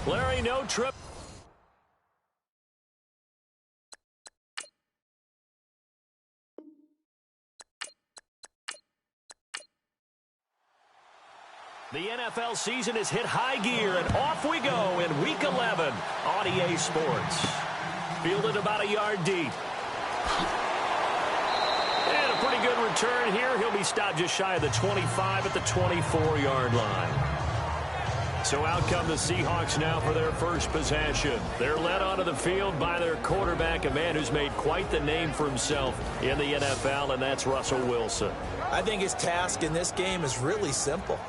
Larry, no trip. The NFL season has hit high gear, and off we go in Week 11 on EA Sports. Fielded about a yard deep. And a pretty good return here. He'll be stopped just shy of the 25 at the 24-yard line. So out come the Seahawks now for their first possession. They're led onto the field by their quarterback, a man who's made quite the name for himself in the NFL, and that's Russell Wilson. I think his task in this game is really simple.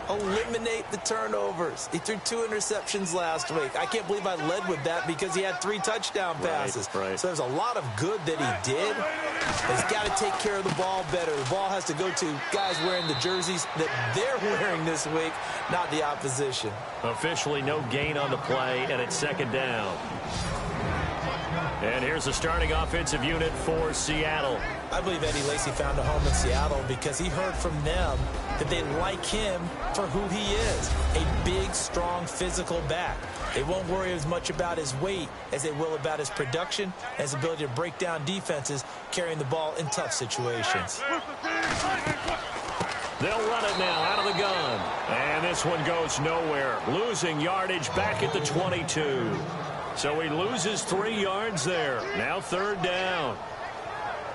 Eliminate the turnovers. He threw 2 interceptions last week. I can't believe I led with that because he had 3 touchdown passes. Right. So there's a lot of good that he did. He's got to take care of the ball better. The ball has to go to guys wearing the jerseys that they're wearing this week, not the opposition. Officially no gain on the play, and it's second down. And here's the starting offensive unit for Seattle. I believe Eddie Lacy found a home in Seattle because he heard from them that they like him for who he is, a big, strong, physical back. They won't worry as much about his weight as they will about his production and his ability to break down defenses carrying the ball in tough situations. They'll run it now out of the gun. And this one goes nowhere. Losing yardage back at the 22. So he loses 3 yards there. Now third down.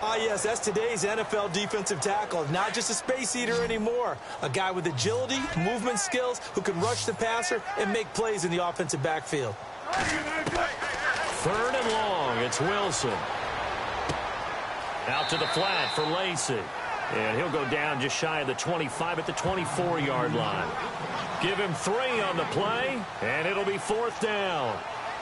Ah, yes, that's today's NFL defensive tackle. Not just a space eater anymore. A guy with agility, movement skills, who can rush the passer and make plays in the offensive backfield. Third and long. It's Wilson. Out to the flat for Lacy. And he'll go down just shy of the 25 at the 24-yard line. Give him 3 on the play, and it'll be fourth down.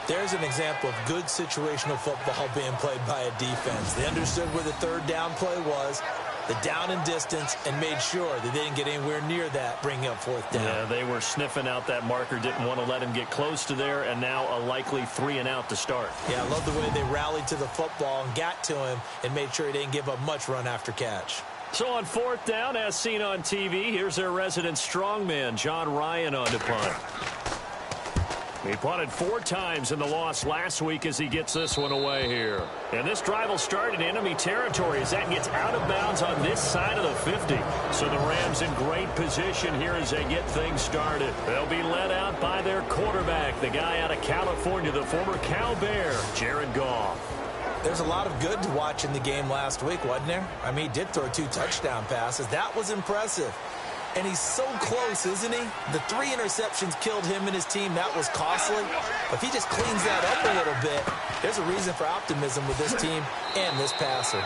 There's an example of good situational football being played by a defense. They understood where the third down play was, the down and distance, and made sure that they didn't get anywhere near that, bringing up fourth down. Yeah, they were sniffing out that marker, didn't want to let him get close to there, and now a likely 3 and out to start. Yeah, I love the way they rallied to the football and got to him and made sure he didn't give up much run after catch. So on fourth down, as seen on TV, here's their resident strongman, John Ryan, on to punt. He punted 4 times in the loss last week as he gets this one away here. And this drive will start in enemy territory as that gets out of bounds on this side of the 50. So the Rams in great position here as they get things started. They'll be led out by their quarterback, the guy out of California, the former Cal Bear, Jared Goff. There's a lot of good to watch in the game last week, wasn't there? I mean, he did throw 2 touchdown passes. That was impressive. And he's so close, isn't he? The 3 interceptions killed him and his team. That was costly. But if he just cleans that up a little bit, there's a reason for optimism with this team and this passer.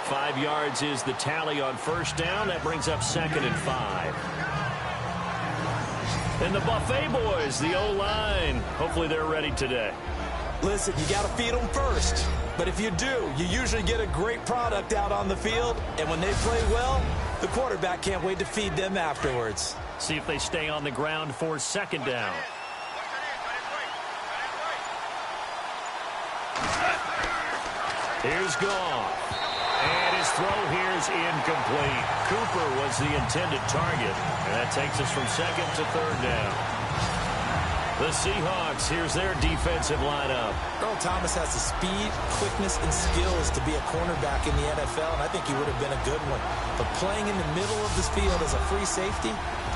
5 yards is the tally on first down. That brings up second and 5. And the Buffet boys, the O-line, hopefully they're ready today. Listen, you got to feed them first. But if you do, you usually get a great product out on the field. And when they play well, the quarterback can't wait to feed them afterwards. See if they stay on the ground for second down. Here's Goff. And his throw here is incomplete. Cooper was the intended target. And that takes us from second to third down. The Seahawks, here's their defensive lineup. Earl Thomas has the speed, quickness, and skills to be a cornerback in the NFL, and I think he would have been a good one. But playing in the middle of this field as a free safety,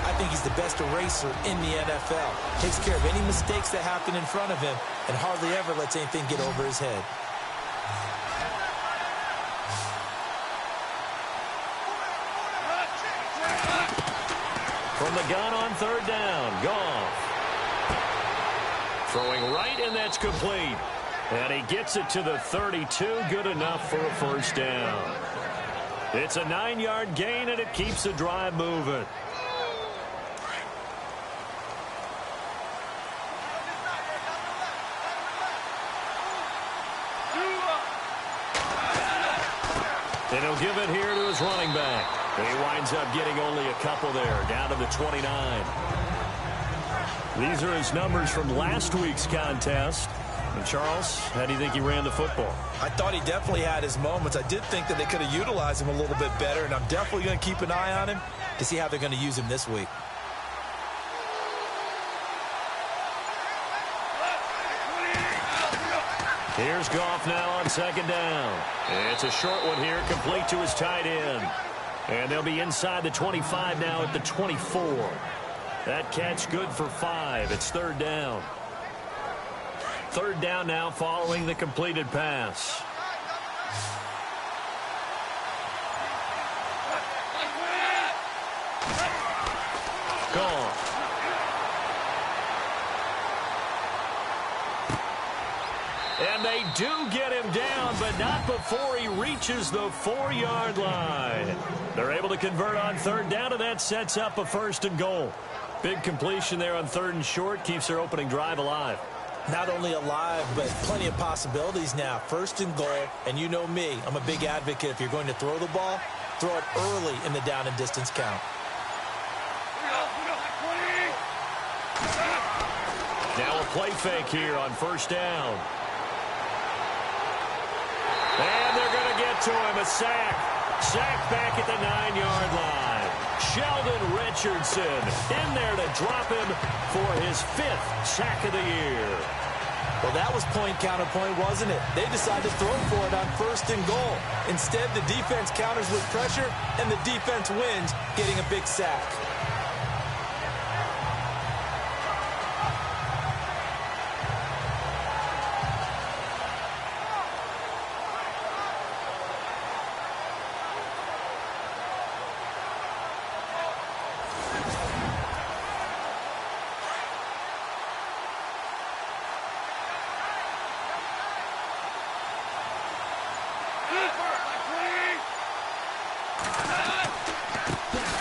I think he's the best eraser in the NFL. Takes care of any mistakes that happen in front of him and hardly ever lets anything get over his head. From the gun on third down, Goff. Throwing right, and that's complete. And he gets it to the 32. Good enough for a first down. It's a 9-yard gain, and it keeps the drive moving. And he'll give it here to his running back. And he winds up getting only a couple there, down to the 29. These are his numbers from last week's contest. And Charles, how do you think he ran the football? I thought he definitely had his moments. I did think that they could have utilized him a little bit better, and I'm definitely going to keep an eye on him to see how they're going to use him this week. Here's Goff now on second down. It's a short one here, complete to his tight end. And they'll be inside the 25 now at the 24. That catch good for 5. It's third down. Third down now following the completed pass. Gone. And they do get him down, but not before he reaches the 4-yard line. They're able to convert on third down, and that sets up a first and goal. Big completion there on third and short, keeps their opening drive alive. Not only alive, but plenty of possibilities now. First and goal, and you know me, I'm a big advocate. If you're going to throw the ball, throw it early in the down and distance count. Now a play fake here on first down. And they're going to get to him, a sack. Sack back at the 9-yard line. Sheldon Richardson in there to drop him for his 5th sack of the year. Well, that was point counterpoint, wasn't it? They decided to throw for it on first and goal. Instead, the defense counters with pressure, and the defense wins, getting a big sack.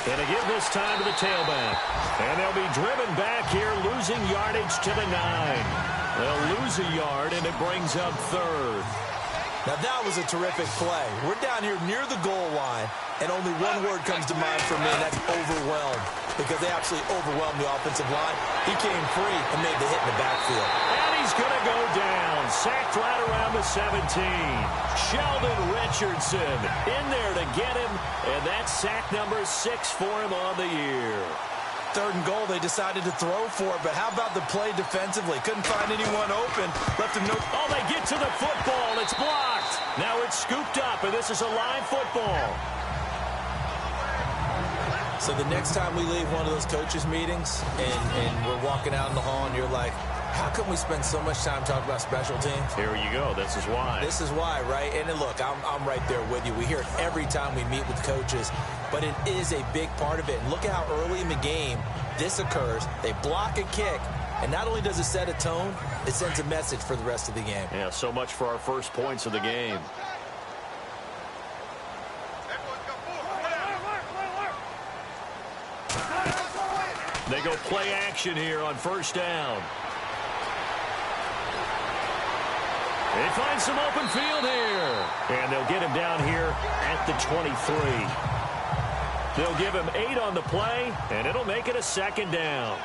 And to give this time to the tailback. And they'll be driven back here, losing yardage to the 9. They'll lose a yard, and it brings up third. Now, that was a terrific play. We're down here near the goal line, and only one word comes to mind for me, and that's overwhelmed, because they absolutely overwhelmed the offensive line. He came free and made the hit in the backfield. And he's going to go down, sacked right around the 17. Sheldon Richardson in there to get him, and that's sack number 6 for him on the year. Third and goal, they decided to throw for it, but how about the play defensively? Couldn't find anyone open. Left him no... Oh, they get to the football. It's blocked. Now it's scooped up, and this is a live football. So the next time we leave one of those coaches' meetings and we're walking out in the hall and you're like, how come we spend so much time talking about special teams? Here you go. This is why. This is why, right? And look, I'm right there with you. We hear it every time we meet with coaches, but it is a big part of it. And look at how early in the game this occurs. They block a kick, and not only does it set a tone, it sends a message for the rest of the game. Yeah, so much for our first points of the game. They go play action here on first down. They find some open field here. And they'll get him down here at the 23. They'll give him 8 on the play, and it'll make it a second down.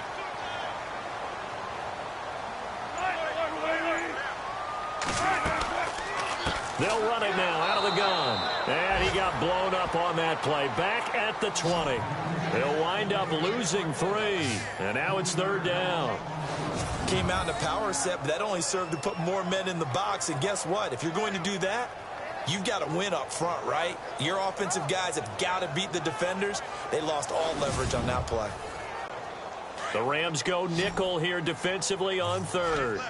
They'll run it now out of the gun. And he got blown up on that play. Back at the 20. They'll wind up losing 3. And now it's third down. Came out in a power set, but that only served to put more men in the box. And guess what? If you're going to do that, you've got to win up front, right? Your offensive guys have got to beat the defenders. They lost all leverage on that play. The Rams go nickel here defensively on third.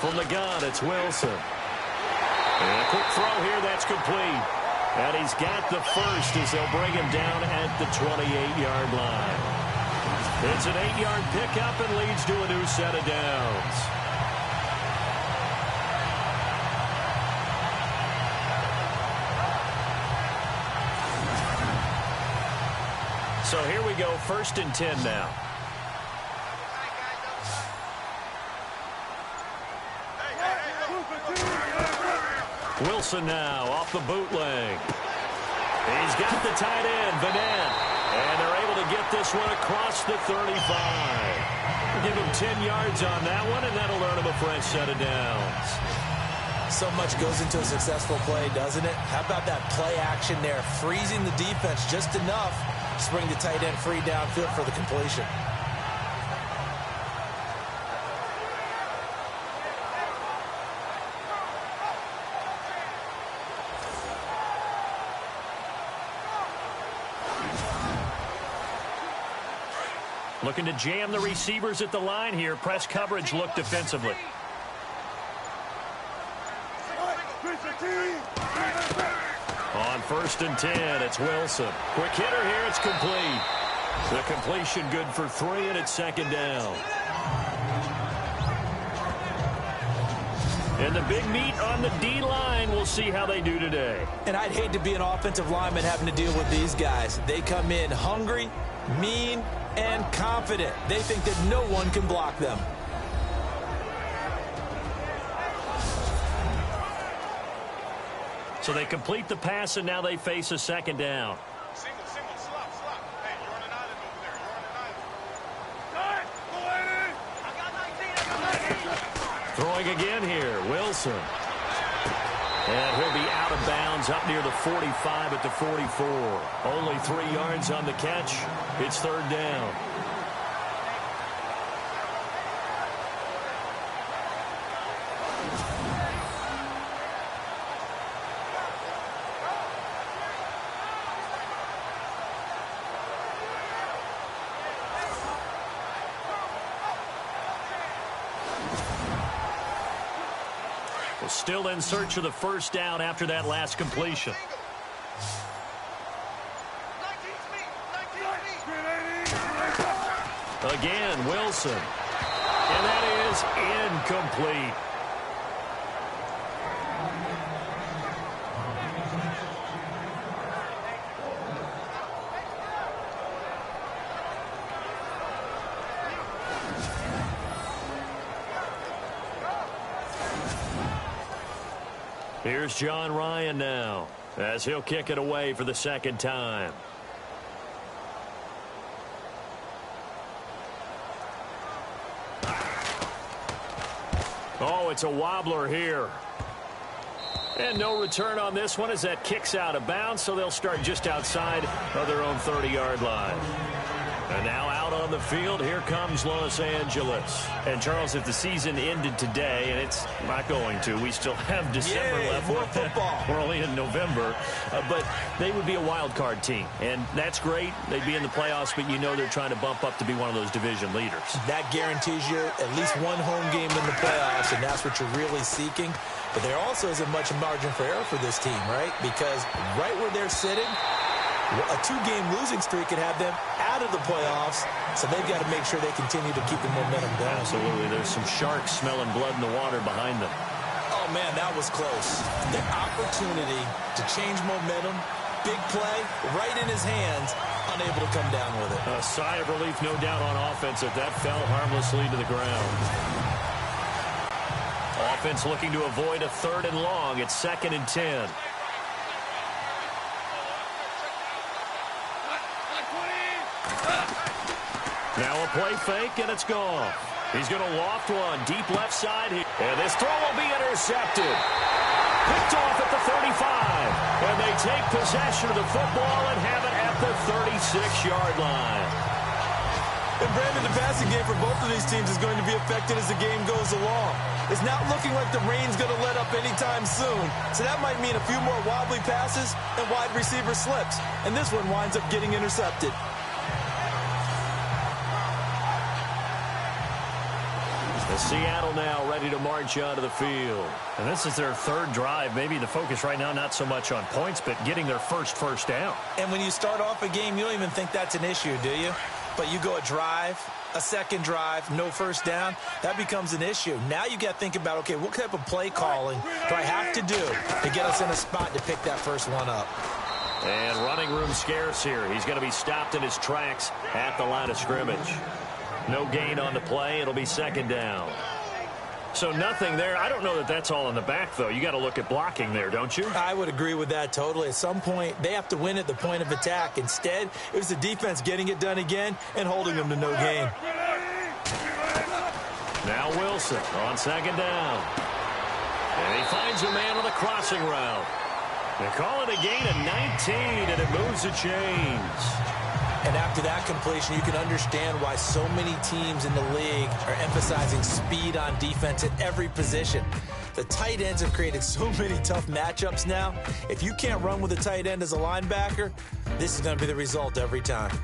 From the gun, it's Wilson. And a quick throw here, that's complete. And he's got the first as they'll bring him down at the 28-yard line. It's an 8-yard pickup and leads to a new set of downs. So here we go, 1st and 10 now. Wilson now off the bootleg. He's got the tight end, Vanette. And they're able to get this one across the 35. Give him 10 yards on that one, and that'll earn him a fresh set of downs. So much goes into a successful play, doesn't it? How about that play action there, freezing the defense just enough Swing the tight end free downfield for the completion. Looking to jam the receivers at the line here. Press coverage look defensively. On 1st and 10, it's Wilson. Quick hitter here, it's complete. The completion good for 3, and it's 2nd down. And the big meat on the D-line, we'll see how they do today. And I'd hate to be an offensive lineman having to deal with these guys. They come in hungry, mean, and confident. They think that no one can block them. So they complete the pass, and now they face a 2nd down. Single, slop. Hey, you're on an island over there. You're on an island. I got 19. Throwing again here, Wilson. And he'll be out of bounds up near the 45 at the 44. Only 3 yards on the catch. It's 3rd down. Still in search of the 1st down after that last completion. Again, Wilson. And that is incomplete. Here's John Ryan now, as he'll kick it away for the 2nd time. Oh, it's a wobbler here. And no return on this one as that kicks out of bounds, so they'll start just outside of their own 30-yard line. And now out on the field, here comes Los Angeles. And, Charles, if the season ended today, and it's not going to, we still have December left. More football. We're only in November. But they would be a wild card team. And that's great. They'd be in the playoffs, but you know they're trying to bump up to be one of those division leaders. That guarantees you at least one home game in the playoffs, and that's what you're really seeking. But there also isn't much margin for error for this team, right? Because right where they're sitting, a 2-game losing streak could have them out of the playoffs, so they've got to make sure they continue to keep the momentum down. Absolutely. There's some sharks smelling blood in the water behind them. Oh, man, that was close. The opportunity to change momentum, big play, right in his hands, unable to come down with it. A sigh of relief, no doubt, on offense if that fell harmlessly to the ground. Offense looking to avoid a 3rd and long. It's 2nd and 10. Now a play fake, and it's gone. He's going to loft one deep left side here. And this throw will be intercepted. Picked off at the 35. And they take possession of the football and have it at the 36-yard line. And Brandon, the passing game for both of these teams is going to be affected as the game goes along. It's not looking like the rain's going to let up anytime soon. So that might mean a few more wobbly passes and wide receiver slips. And this one winds up getting intercepted. Seattle now ready to march onto the field. And this is their 3rd drive. Maybe the focus right now not so much on points, but getting their first down. And when you start off a game, you don't even think that's an issue, do you? But you go a drive, a 2nd drive, no 1st down, that becomes an issue. Now you got to think about, okay, what type of play calling do I have to do to get us in a spot to pick that first one up? And running room scarce here. He's going to be stopped in his tracks at the line of scrimmage. No gain on the play. It'll be 2nd down. So nothing there. I don't know that that's all in the back, though. You got to look at blocking there, don't you? I would agree with that totally. At some point, they have to win at the point of attack. Instead, it was the defense getting it done again and holding them to no gain. Now Wilson on 2nd down. And he finds a man on the crossing route. They call it a gain of 19, and it moves the chains. And after that completion, you can understand why so many teams in the league are emphasizing speed on defense at every position. The tight ends have created so many tough matchups now. If you can't run with a tight end as a linebacker, this is going to be the result every time.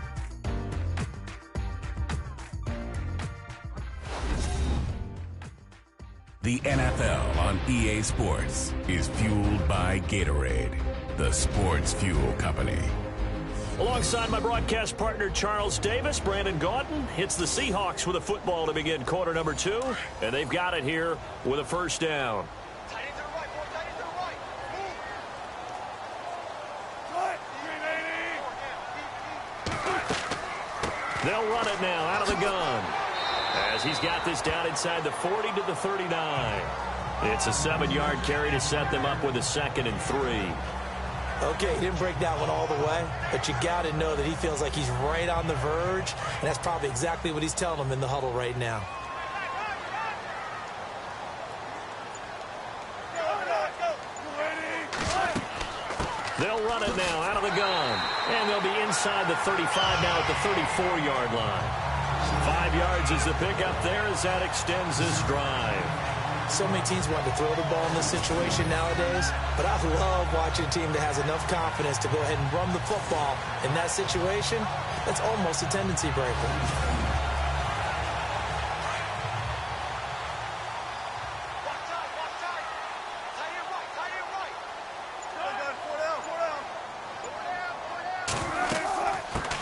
The NFL on EA Sports is fueled by Gatorade, the sports fuel company. Alongside my broadcast partner, Charles Davis, Brandon Gaudin hits the Seahawks with a football to begin quarter number 2, and they've got it here with a first down. They'll run it now out of the gun as he's got this down inside the 40 to the 39. It's a 7-yard carry to set them up with a 2nd and 3. Okay, he didn't break that one all the way, but you got to know that he feels like he's right on the verge, and that's probably exactly what he's telling them in the huddle right now. They'll run it now out of the gun, and they'll be inside the 35 now at the 34-yard line. 5 yards is the pickup there as that extends this drive. So many teams want to throw the ball in this situation nowadays, but I love watching a team that has enough confidence to go ahead and run the football. In that situation, that's almost a tendency breaker.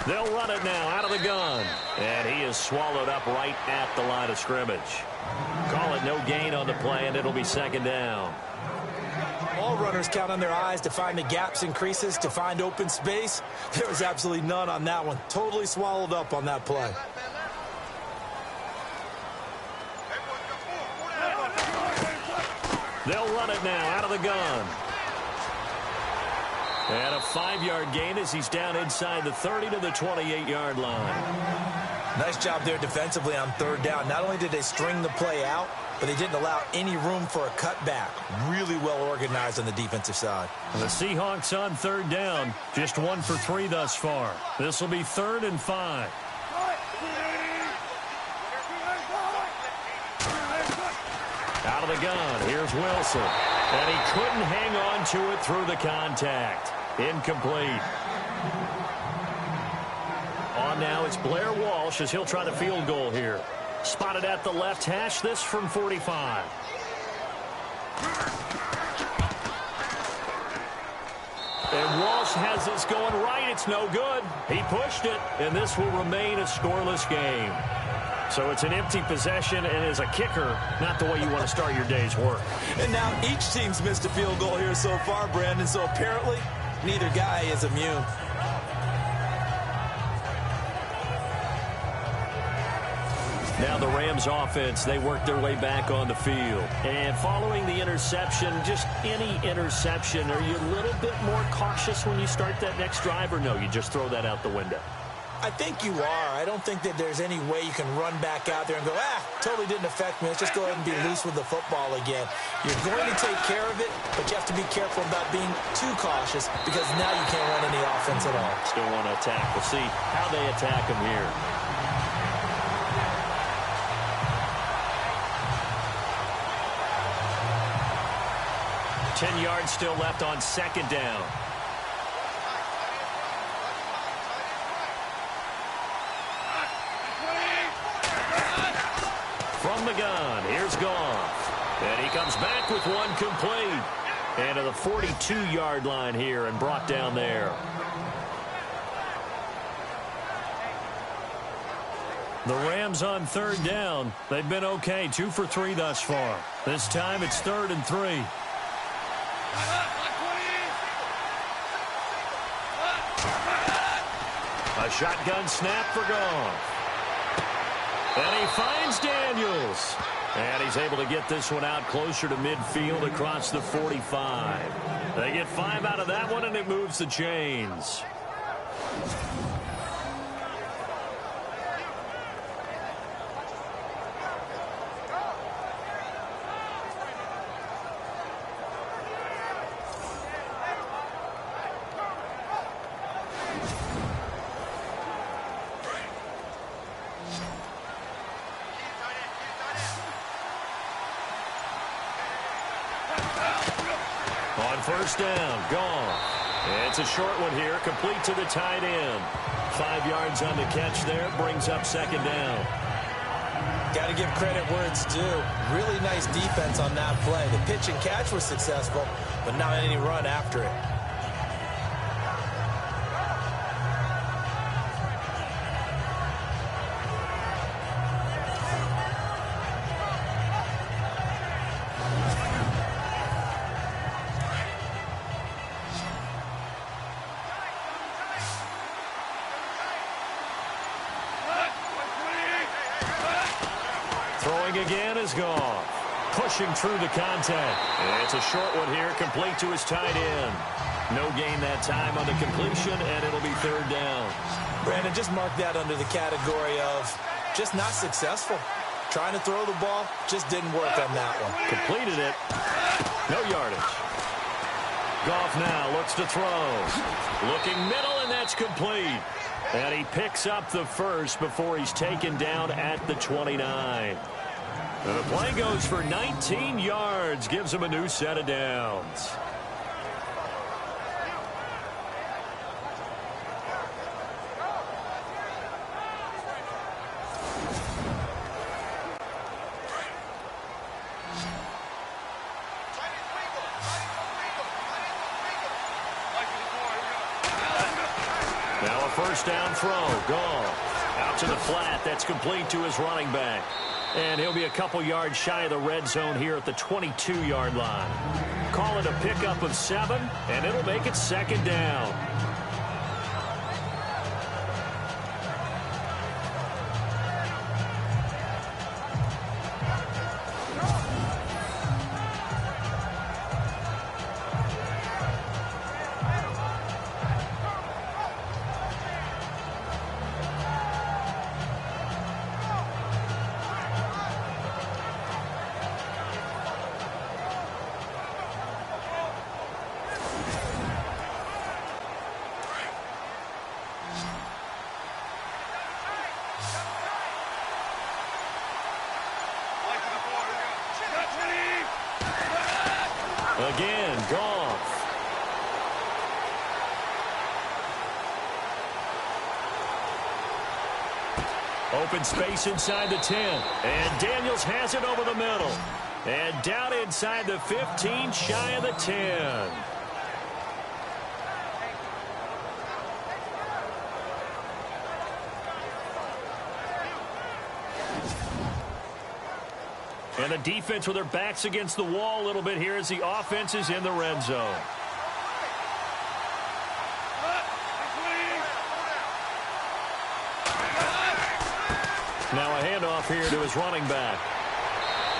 They'll run it now out of the gun, and he is swallowed up right at the line of scrimmage. Call it no gain on the play, and it'll be 2nd down. All runners count on their eyes to find the gaps and creases, to find open space. There was absolutely none on that one. Totally swallowed up on that play. They'll run it now out of the gun. And a 5-yard gain as he's down inside the 30 to the 28-yard line. Nice job there defensively on 3rd down. Not only did they string the play out, but they didn't allow any room for a cutback. Really well organized on the defensive side. The Seahawks on 3rd down. Just 1 for 3 thus far. This will be 3rd and 5. Out of the gun. Here's Wilson. And he couldn't hang on to it through the contact. Incomplete. On now, it's Blair Walsh as he'll try the field goal here. Spotted at the left hash, this from 45. And Walsh has this going right. It's no good. He pushed it, and this will remain a scoreless game. So it's an empty possession, and as a kicker, not the way you want to start your day's work. And now each team's missed a field goal here so far, Brandon, so apparently neither guy is immune. Now the Rams offense, they work their way back on the field. And following the interception, just any interception, are you a little bit more cautious when you start that next drive, or no, you just throw that out the window? I think you are. I don't think that there's any way you can run back out there and go, totally didn't affect me. Let's just go ahead and be loose with the football again. You're going to take care of it, but you have to be careful about being too cautious because now you can't run any offense at all. Still want to attack. We'll see how they attack him here. Ten yards still left on 2nd down. From the gun, here's Goff. And he comes back with one complete. And to the 42-yard line here and brought down there. The Rams on 3rd down. They've been okay, 2 for 3 thus far. This time it's 3rd and 3. A shotgun snap for Goff. And he finds Daniels. And he's able to get this one out closer to midfield across the 45. They get 5 out of that one, and it moves the chains. On first down, gone. It's a short one here, complete to the tight end. 5 yards on the catch there, brings up second down. Got to give credit where it's due. Really nice defense on that play. The pitch and catch was successful, but not any run after it. Throwing again is gone. Pushing through the contact. It's a short one here, complete to his tight end. No gain that time on the completion, and it'll be third down. Brandon, just mark that under the category of just not successful. Trying to throw the ball, just didn't work on that one. Completed it. No yardage. Goff now looks to throw. Looking middle, and that's complete. And he picks up the first before he's taken down at the 29. And the play goes for 19 yards, gives him a new set of downs. Now a first down throw, gone. Out to the flat, that's complete to his running back. And he'll be a couple yards shy of the red zone here at the 22-yard line. Call it a pickup of 7, and it'll make it second down. Again, Goff. Open space inside the 10. And Daniels has it over the middle. And down inside the 15, shy of the 10. And the defense with their backs against the wall a little bit here as the offense is in the red zone. Now a handoff here to his running back.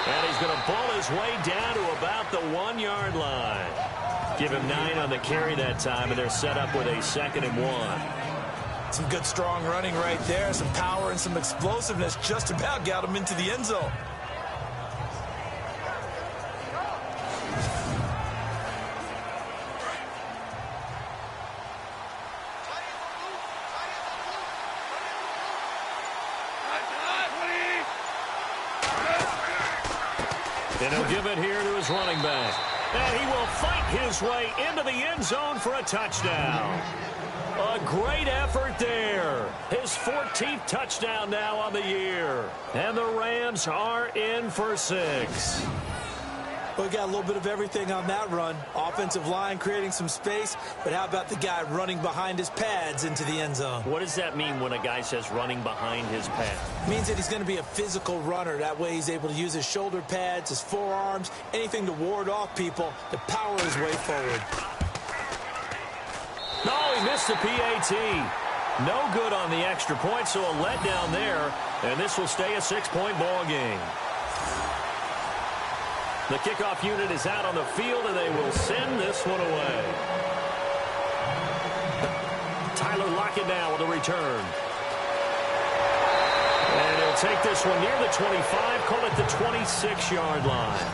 And he's going to pull his way down to about the 1-yard line. Give him 9 on the carry that time, and they're set up with a 2nd and 1. Some good strong running right there. Some power and some explosiveness just about got him into the end zone. And he'll give it here to his running back. And he will fight his way into the end zone for a touchdown. A great effort there. His 14th touchdown now on the year. And the Rams are in for 6. We got a little bit of everything on that run. Offensive line creating some space, but how about the guy running behind his pads into the end zone? What does that mean when a guy says running behind his pads? Means that he's going to be a physical runner. That way he's able to use his shoulder pads, his forearms, anything to ward off people to power his way forward. No, he missed the PAT. No good on the extra point, so a letdown there, and this will stay a 6-point ball game. The kickoff unit is out on the field, and they will send this one away. Tyler Lockett now with a return. And he'll take this one near the 25, call it the 26-yard line.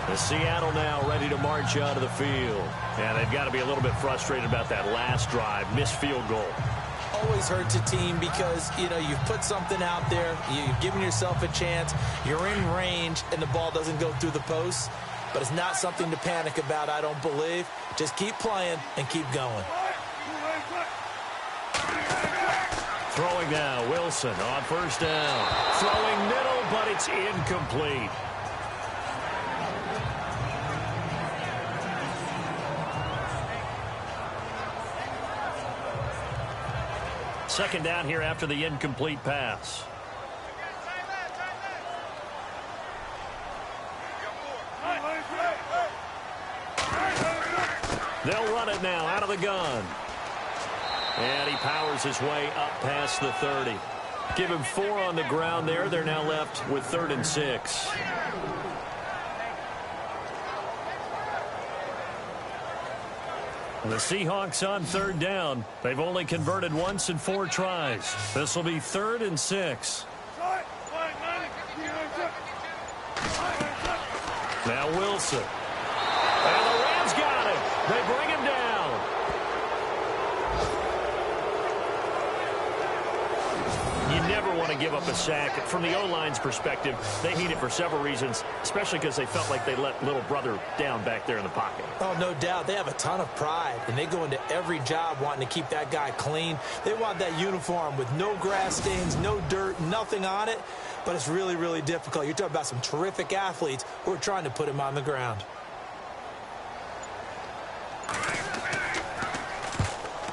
The Seattle now ready to march out of the field. And they've got to be a little bit frustrated about that last drive, missed field goal. always hurts a team because, you know, you've put something out there, you've given yourself a chance, you're in range, and the ball doesn't go through the post. But it's not something to panic about, I don't believe. Just keep playing and keep going. Throwing now, Wilson on first down. Throwing middle, but it's incomplete. Second down here after the incomplete pass. They'll run it now out of the gun. And he powers his way up past the 30. Give him 4 on the ground there. They're now left with 3rd and 6. The Seahawks on 3rd down. They've only converted once in 4 tries. This will be 3rd and 6. Now Wilson. And the Rams got it. They bring him down. You never want to give up a sack. From the O-line's perspective, they hate it for several reasons, especially because they felt like they let little brother down back there in the pocket. Oh, no doubt. They have a ton of pride, and they go into every job wanting to keep that guy clean. They want that uniform with no grass stains, no dirt, nothing on it, but it's really, really difficult. You're talking about some terrific athletes who are trying to put him on the ground.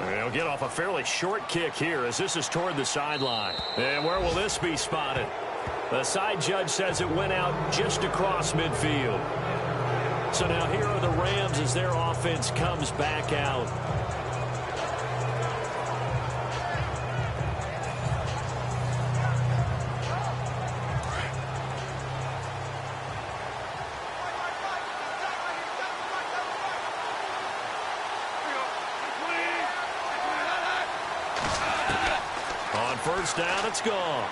They'll get off a fairly short kick here as this is toward the sideline. And where will this be spotted? The side judge says it went out just across midfield. So now here are the Rams as their offense comes back out. First down, it's gone.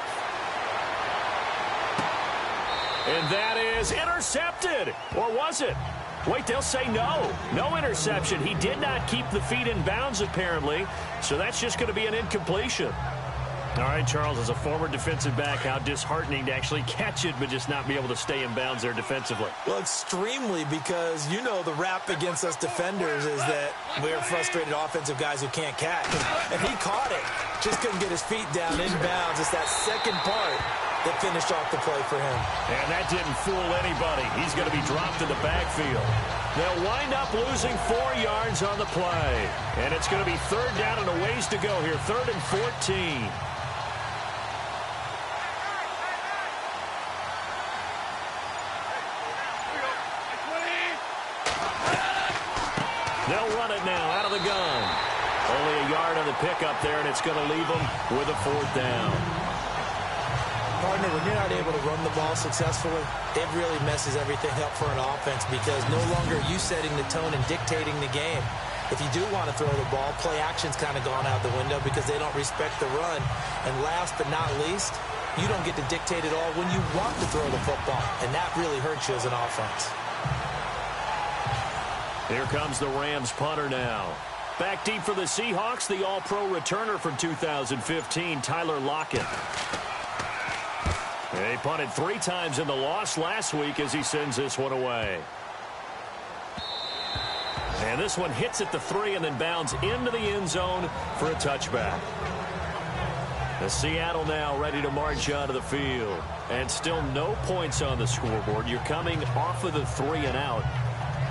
And that is intercepted. Or was it? Wait, they'll say no. No interception. He did not keep the feet in bounds, apparently. So that's just going to be an incompletion. All right, Charles, as a former defensive back, how disheartening to actually catch it but just not be able to stay in bounds there defensively. Well, extremely, because you know the rap against us defenders is that we're frustrated offensive guys who can't catch. And he caught it. Just couldn't get his feet down in bounds. It's that second part that finished off the play for him. And that didn't fool anybody. He's going to be dropped in the backfield. They'll wind up losing 4 yards on the play. And it's going to be 3rd down and a ways to go here. 3rd and 14. They'll run it now out of the gun. Only a yard on the pickup there, and it's going to leave them with a 4th down. Partner, when you're not able to run the ball successfully, it really messes everything up for an offense because no longer are you setting the tone and dictating the game. If you do want to throw the ball, play action's kind of gone out the window because they don't respect the run. And last but not least, you don't get to dictate it all when you want to throw the football, and that really hurts you as an offense. Here comes the Rams punter now. Back deep for the Seahawks, the all-pro returner from 2015, Tyler Lockett. He punted 3 times in the loss last week as he sends this one away. And this one hits at the 3 and then bounds into the end zone for a touchback. The Seattle now ready to march onto the field. And still no points on the scoreboard. You're coming off of the 3 and out.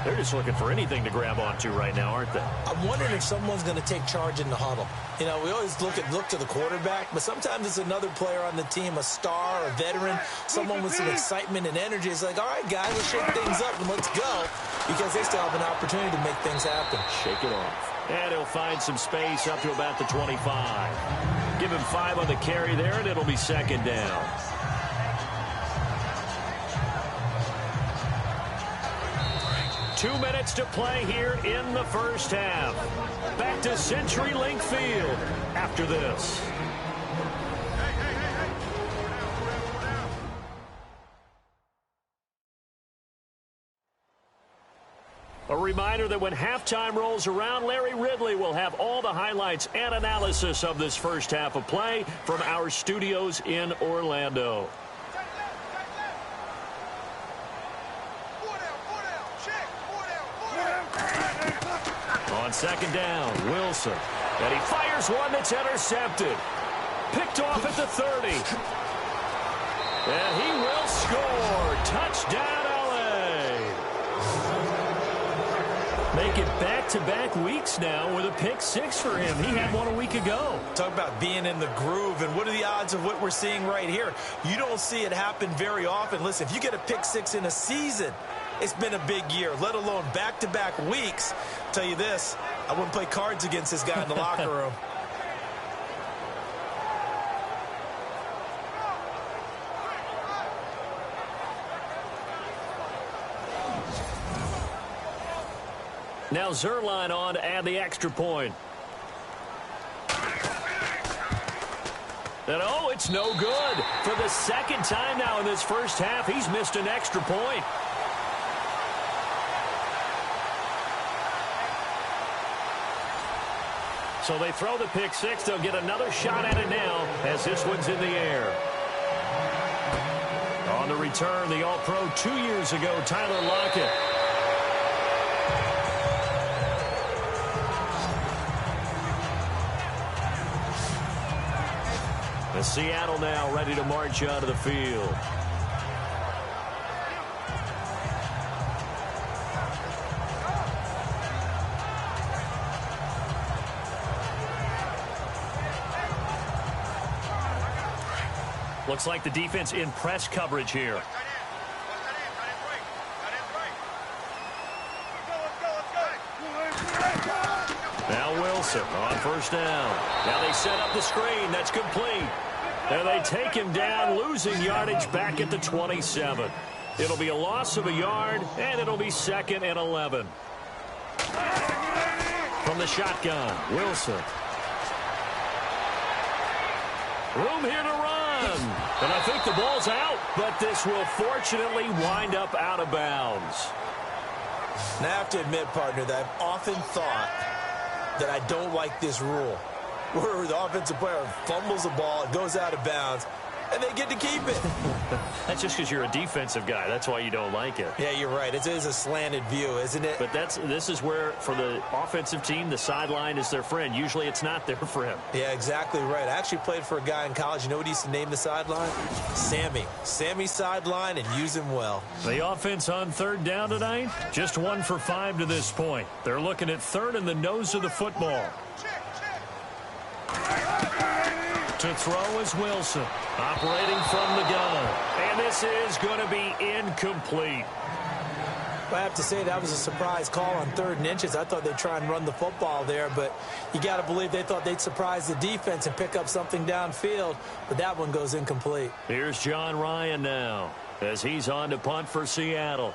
They're just looking for anything to grab onto right now, aren't they? I'm wondering if someone's going to take charge in the huddle. You know, we always look to the quarterback, but sometimes it's another player on the team, a star, a veteran, someone with some excitement and energy. It's like, all right, guys, let's shake things up and let's go, because they still have an opportunity to make things happen. Shake it off. And he'll find some space up to about the 25. Give him 5 on the carry there, and it'll be 2nd down. Two minutes to play here in the first half. Back to CenturyLink Field after this. A reminder that when halftime rolls around, Larry Ridley will have all the highlights and analysis of this first half of play from our studios in Orlando. On second down, Wilson. And he fires one that's intercepted. Picked off at the 30. And he will score. Touchdown, L.A. Make it back-to-back weeks now with a pick six for him. He had one a week ago. Talk about being in the groove, and what are the odds of what we're seeing right here? You don't see it happen very often. Listen, if you get a pick six in a season, it's been a big year, let alone back-to-back weeks. Tell you this, I wouldn't play cards against this guy in the locker room. Now Zerline on to add the extra point. And oh, it's no good. For the second time now in this first half, he's missed an extra point. So they throw the pick six. They'll get another shot at it now as this one's in the air. On the return, the All-Pro 2 years ago, Tyler Lockett. And Seattle now ready to march out of the field. Looks like the defense in press coverage here. Now Wilson on first down. Now they set up the screen. That's complete. And they take him down, losing yardage back at the 27. It'll be a loss of a yard, and it'll be 2nd and 11. From the shotgun, Wilson. Room here to run. And I think the ball's out, but this will fortunately wind up out of bounds. Now, I have to admit, partner, that I've often thought that I don't like this rule, where the offensive player fumbles the ball, it goes out of bounds, and they get to keep it. That's just because you're a defensive guy. That's why you don't like it. Yeah, you're right. It is a slanted view, isn't it? But this is where, for the offensive team, the sideline is their friend. Usually it's not their friend. Yeah, exactly right. I actually played for a guy in college. You know what he used to name the sideline? Sammy. Sammy's sideline, and use him well. The offense on third down tonight, just 1 for 5 to this point. They're looking at third in the nose of the football. To throw is Wilson, operating from the gun. And this is going to be incomplete. I have to say that was a surprise call on 3rd and inches. I thought they'd try and run the football there, but you got to believe they thought they'd surprise the defense and pick up something downfield, but that one goes incomplete. Here's John Ryan now as he's on to punt for Seattle.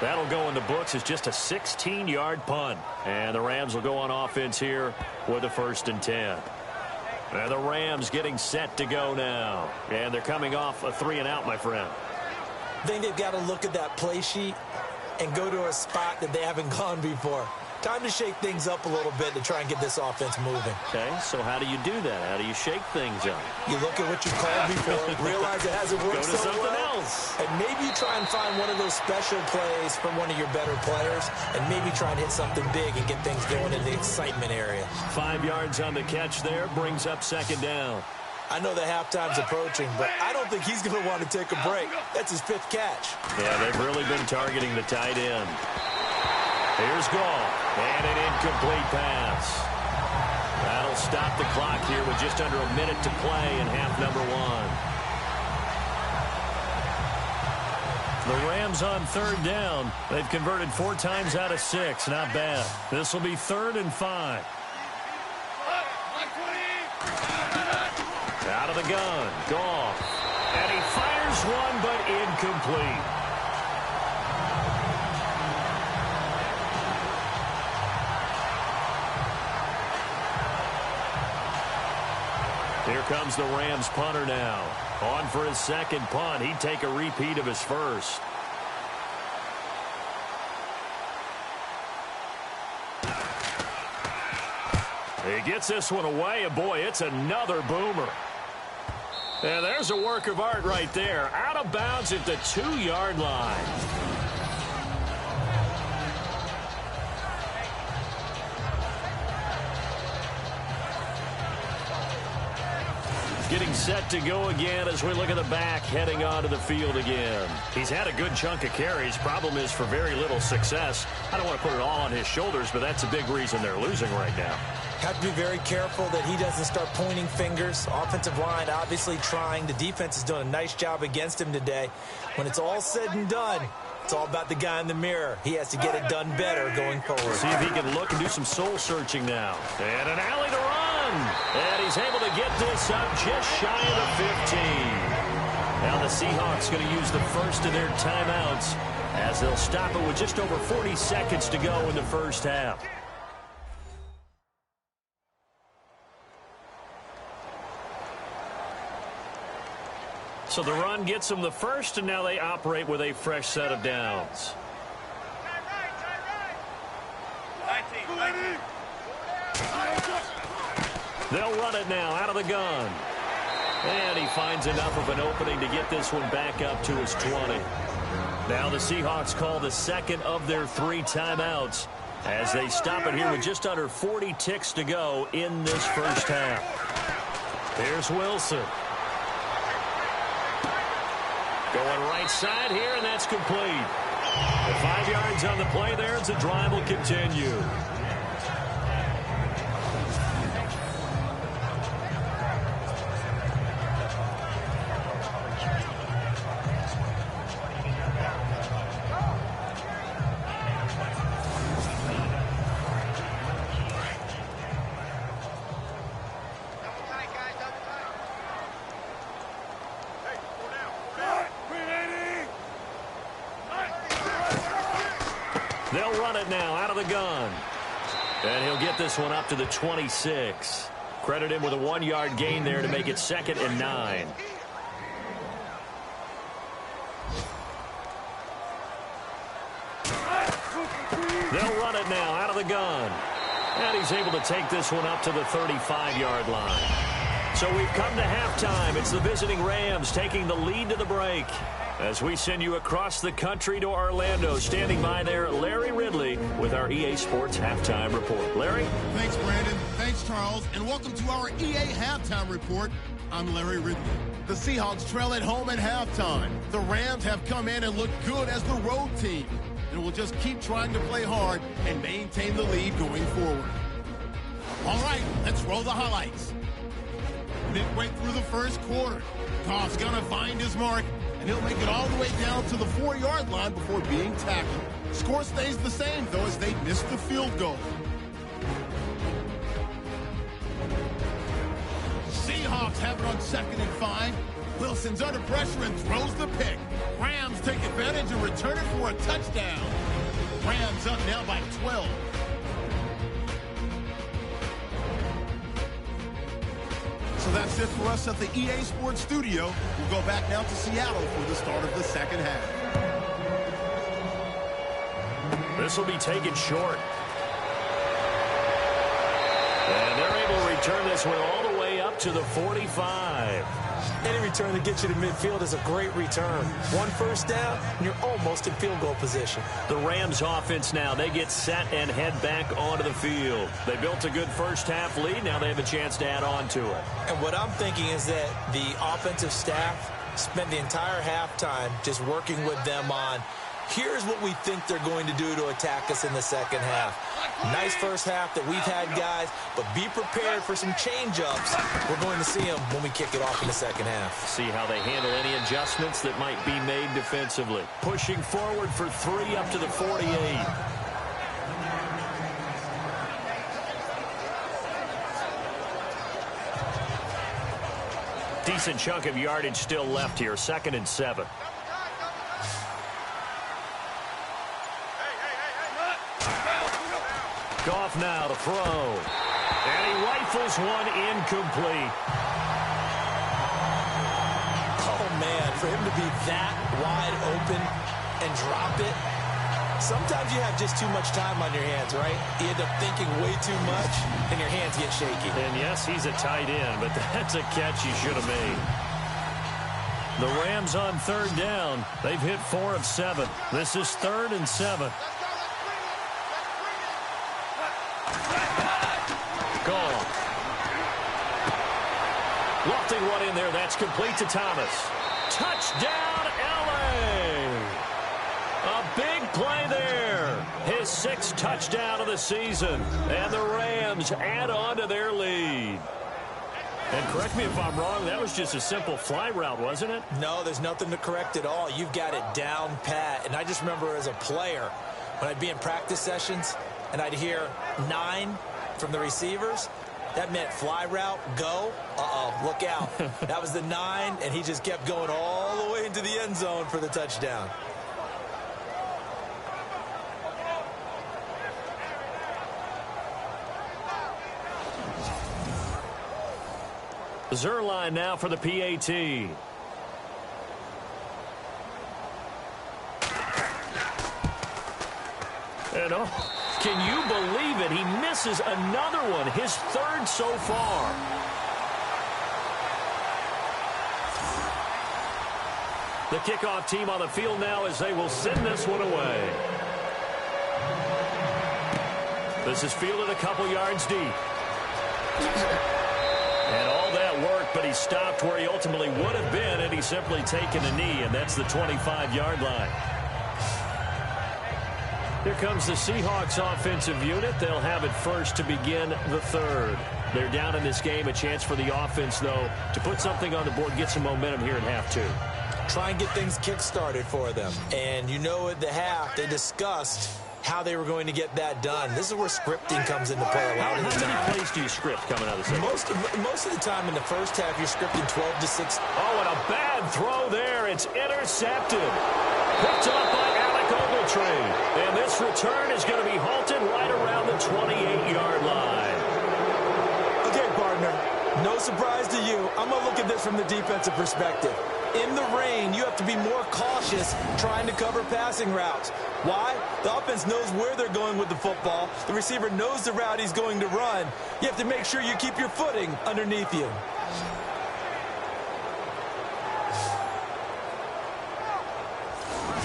That'll go in the books as just a 16-yard punt. And the Rams will go on offense here with a 1st and 10. And the Rams getting set to go now. And they're coming off a 3-and-out, my friend. I think they've got to look at that play sheet and go to a spot that they haven't gone before. Time to shake things up a little bit to try and get this offense moving. Okay, so how do you do that? How do you shake things up? You look at what you called before, realize it hasn't worked Go to so something well, else. and maybe you try and find one of those special plays from one of your better players, and maybe try and hit something big and get things going in the excitement area. 5 yards on the catch there, brings up 2nd down. I know the halftime's approaching, but I don't think he's going to want to take a break. That's his 5th catch. Yeah, they've really been targeting the tight end. Here's Goff, and an incomplete pass. That'll stop the clock here with just under a minute to play in half number 1. The Rams on 3rd down. They've converted 4 times out of 6. Not bad. This will be 3rd and 5. Out of the gun, Goff. And he fires one, but incomplete. Here comes the Rams punter now. On for his second punt. He'd take a repeat of his first. He gets this one away, and boy, it's another boomer. And there's a work of art right there. Out of bounds at the 2-yard line. Getting set to go again as we look at the back heading onto the field again. He's had a good chunk of carries. Problem is for very little success. I don't want to put it all on his shoulders, but that's a big reason they're losing right now. Have to be very careful that he doesn't start pointing fingers. Offensive line obviously trying. The defense is doing a nice job against him today. When it's all said and done, it's all about the guy in the mirror. He has to get it done better going forward. See if he can look and do some soul searching now. And an alley to run. And he's able to get this up just shy of the 15. Now the Seahawks going to use the first of their timeouts as they'll stop it with just over 40 seconds to go in the first half. So the run gets them the first, and now they operate with a fresh set of downs. They'll run it now out of the gun. And he finds enough of an opening to get this one back up to his 20. Now the Seahawks call the second of their 3 timeouts as they stop it here with just under 40 ticks to go in this first half. Here's Wilson. Going right side here, and that's complete. The 5 yards on the play there as the drive will continue. They'll run it now out of the gun. And he'll get this one up to the 26. Credit him with a 1-yard gain there to make it 2nd and 9. They'll run it now out of the gun. And he's able to take this one up to the 35-yard line. So we've come to halftime. It's the visiting Rams taking the lead to the break. As we send you across the country to Orlando, standing by there, Larry Ridley with our EA Sports Halftime Report. Larry? Thanks, Brandon. Thanks, Charles. And welcome to our EA Halftime Report. I'm Larry Ridley. The Seahawks trail at home at halftime. The Rams have come in and looked good as the road team. And will just keep trying to play hard and maintain the lead going forward. All right, let's roll the highlights. Midway through the first quarter, Goff's going to find his mark, and he'll make it all the way down to the 4-yard line before being tackled. Score stays the same, though, as they miss the field goal. Seahawks have it on 2nd and 5. Wilson's under pressure and throws the pick. Rams take advantage and return it for a touchdown. Rams up now by 12. So that's it for us at the EA Sports Studio. We'll go back now to Seattle for the start of the second half. This will be taken short. And they're able to return this one all the way up to the 45. Any return that gets you to midfield is a great return. 1 first down, and you're almost in field goal position. The Rams offense now, they get set and head back onto the field. They built a good first half lead. Now they have a chance to add on to it. And what I'm thinking is that the offensive staff spent the entire halftime just working with them on, here's what we think they're going to do to attack us in the second half. Nice first half that we've had, guys, but be prepared for some change-ups. We're going to see them when we kick it off in the second half. See how they handle any adjustments that might be made defensively. Pushing forward for 3 up to the 48. Decent chunk of yardage still left here. 2nd and 7. Goff now to throw. And he rifles one incomplete. man, for him to be that wide open and drop it, sometimes you have just too much time on your hands, right? You end up thinking way too much, and your hands get shaky. And yes, he's a tight end, but that's a catch he should have made. The Rams on third down. They've hit 4 of 7. This is 3rd and 7. Gone. Lofting one in there. That's complete to Thomas. Touchdown, L.A. A big play there. His 6th touchdown of the season. And the Rams add on to their lead. And correct me if I'm wrong, that was just a simple fly route, wasn't it? No, there's nothing to correct at all. You've got it down pat. And I just remember as a player, when I'd be in practice sessions and I'd hear 9 from the receivers, that meant fly route, go. Uh-oh, look out. That was the 9, and he just kept going all the way into the end zone for the touchdown. Zerline now for the PAT. And can you believe it? He misses another one, his 3rd so far. The kickoff team on the field now as they will send this one away. This is fielded a couple yards deep. And all that worked, but he stopped where he ultimately would have been had he simply taken a knee, and that's the 25-yard line. Here comes the Seahawks offensive unit. They'll have it first to begin the 3rd. They're down in this game. A chance for the offense, though, to put something on the board, get some momentum here in half 2. Try and get things kick-started for them. And you know at the half, they discussed how they were going to get that done. This is where scripting comes into play a lot of the time. How many plays do you script coming out of the second? Most of the time in the first half, you're scripting 12 to 6. Oh, and a bad throw there. It's intercepted. Picked up by Alec Ogletree. And this return is going to be halted right around the 28-yard line. Okay, partner, no surprise to you. I'm going to look at this from the defensive perspective. In the rain, you have to be more cautious trying to cover passing routes. Why? The offense knows where they're going with the football. The receiver knows the route he's going to run. You have to make sure you keep your footing underneath you.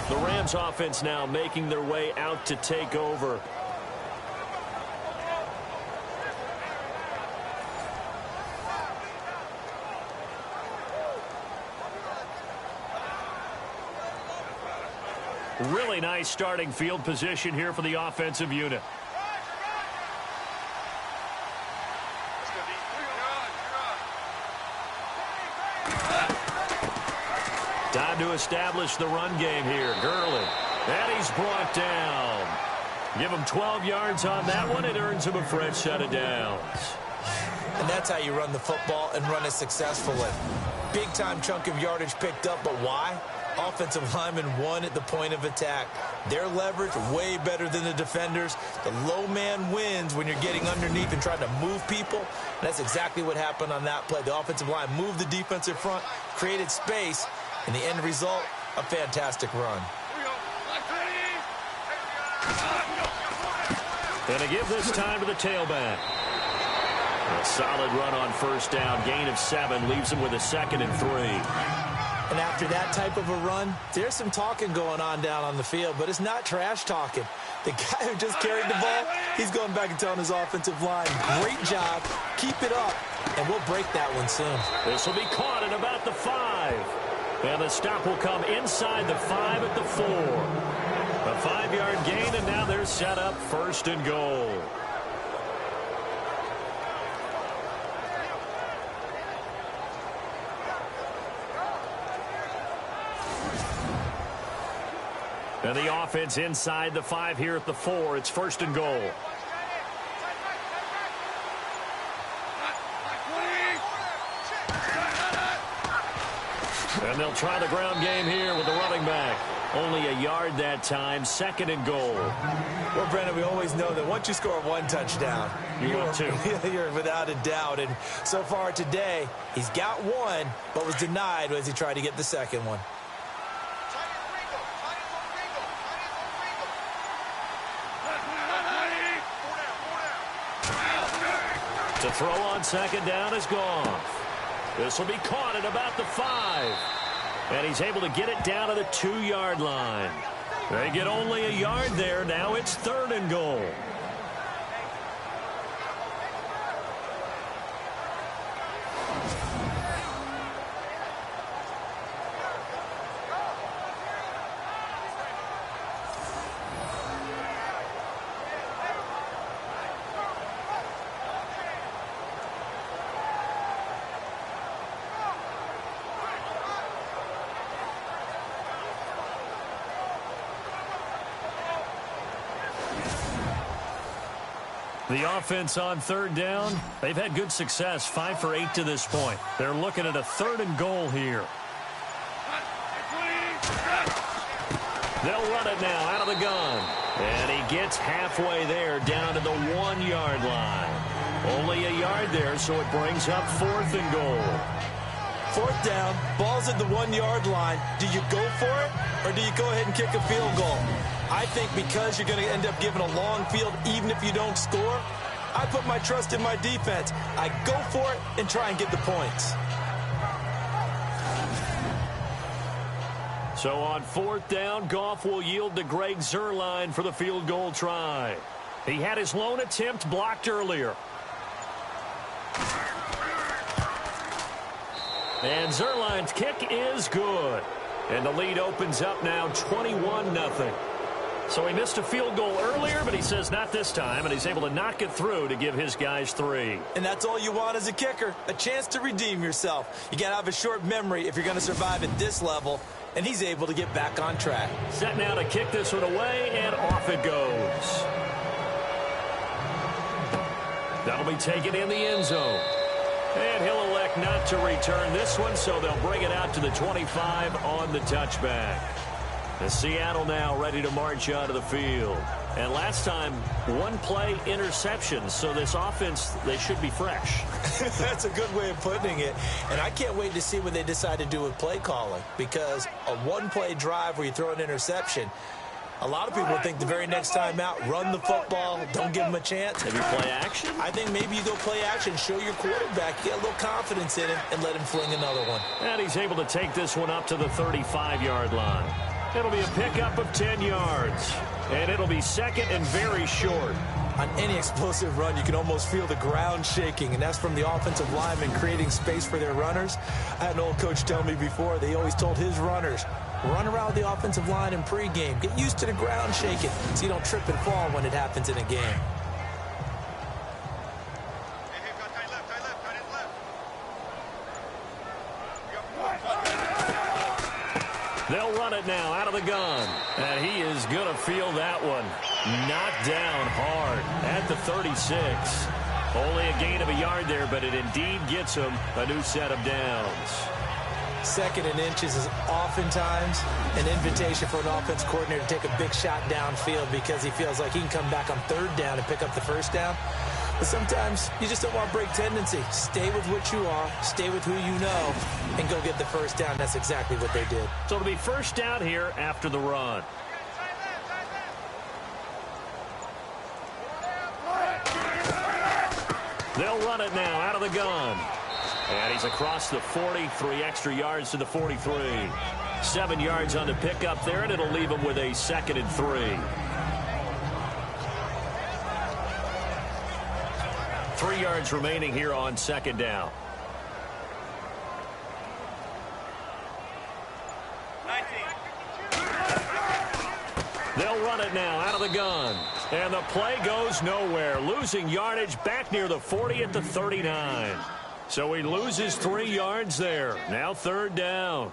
The Rams offense now making their way out to take over. Really nice starting field position here for the offensive unit. Time to establish the run game here. Gurley. And he's brought down. Give him 12 yards on that one. It earns him a fresh set of downs. And that's how you run the football and run it successfully. Big-time chunk of yardage picked up, but why? Offensive linemen won at the point of attack. Their leverage way better than the defenders. The low man wins when you're getting underneath and trying to move people. And that's exactly what happened on that play. The offensive line moved the defensive front, created space, and the end result, a fantastic run. And to give this time to the tailback. A solid run on first down. Gain of 7 leaves him with a 2nd and 3. And after that type of a run, there's some talking going on down on the field, but it's not trash talking. The guy who just carried the ball, he's going back and telling his offensive line, great job, keep it up, and we'll break that one soon. This will be caught at about the 5. And the stop will come inside the 5 at the 4. A 5-yard gain, and now they're set up 1st and goal. And the offense inside the 5 here at the 4. It's 1st and goal. And they'll try the ground game here with the running back. Only a yard that time, 2nd and goal. Well, Brendan, we always know that once you score 1 touchdown, you're without a doubt. And so far today, he's got 1, but was denied as he tried to get the 2nd one. To throw on 2nd down is gone. This will be caught at about the 5. And he's able to get it down to the 2-yard line. They get only a yard there. Now it's 3rd and goal. The offense on 3rd down, they've had good success, 5 for 8 to this point. They're looking at a 3rd and goal here. They'll run it now out of the gun. And he gets halfway there down to the 1-yard line. Only a yard there, so it brings up 4th and goal. 4th down, ball's at the 1-yard line. Do you go for it, or do you go ahead and kick a field goal? I think because you're going to end up giving a long field even if you don't score, I put my trust in my defense. I go for it and try and get the points. So on 4th down, Goff will yield to Greg Zuerlein for the field goal try. He had his lone attempt blocked earlier. And Zuerlein's kick is good. And the lead opens up now 21-0. So he missed a field goal earlier, but he says not this time, and he's able to knock it through to give his guys 3. And that's all you want as a kicker, a chance to redeem yourself. You got to have a short memory if you're going to survive at this level, and he's able to get back on track. Set now to kick this one away, and off it goes. That'll be taken in the end zone. And he'll elect not to return this one, so they'll bring it out to the 25 on the touchback. The Seattle now ready to march out of the field. And last time, 1-play interception, so this offense, they should be fresh. That's a good way of putting it. And I can't wait to see what they decide to do with play calling, because a 1-play drive where you throw an interception, a lot of people think the very next time out, run the football, don't give them a chance. Maybe play action? I think maybe you go play action, show your quarterback, get a little confidence in him, and let him fling another one. And he's able to take this one up to the 35-yard line. It'll be a pickup of 10 yards. And it'll be 2nd and very short. On any explosive run, you can almost feel the ground shaking, and that's from the offensive linemen creating space for their runners. I had an old coach tell me before, they always told his runners, run around the offensive line in pregame. Get used to the ground shaking so you don't trip and fall when it happens in a game. They'll run it now out of the gun. And he is going to feel that one. Knocked down hard at the 36. Only a gain of a yard there, but it indeed gets him a new set of downs. 2nd and inches is oftentimes an invitation for an offense coordinator to take a big shot downfield because he feels like he can come back on 3rd down and pick up the 1st down. But sometimes you just don't want break tendency. Stay with what you are, stay with who you know, and go get the 1st down. That's exactly what they did. So it'll be 1st down here after the run. They'll run it now out of the gun. And he's across the 40, 3 extra yards to the 43. 7 yards on the pickup there, and it'll leave him with a 2nd and 3. 3 yards remaining here on 2nd down. 19. They'll run it now out of the gun. And the play goes nowhere. Losing yardage back near the 40 at the 39. So he loses 3 yards there. Now 3rd down.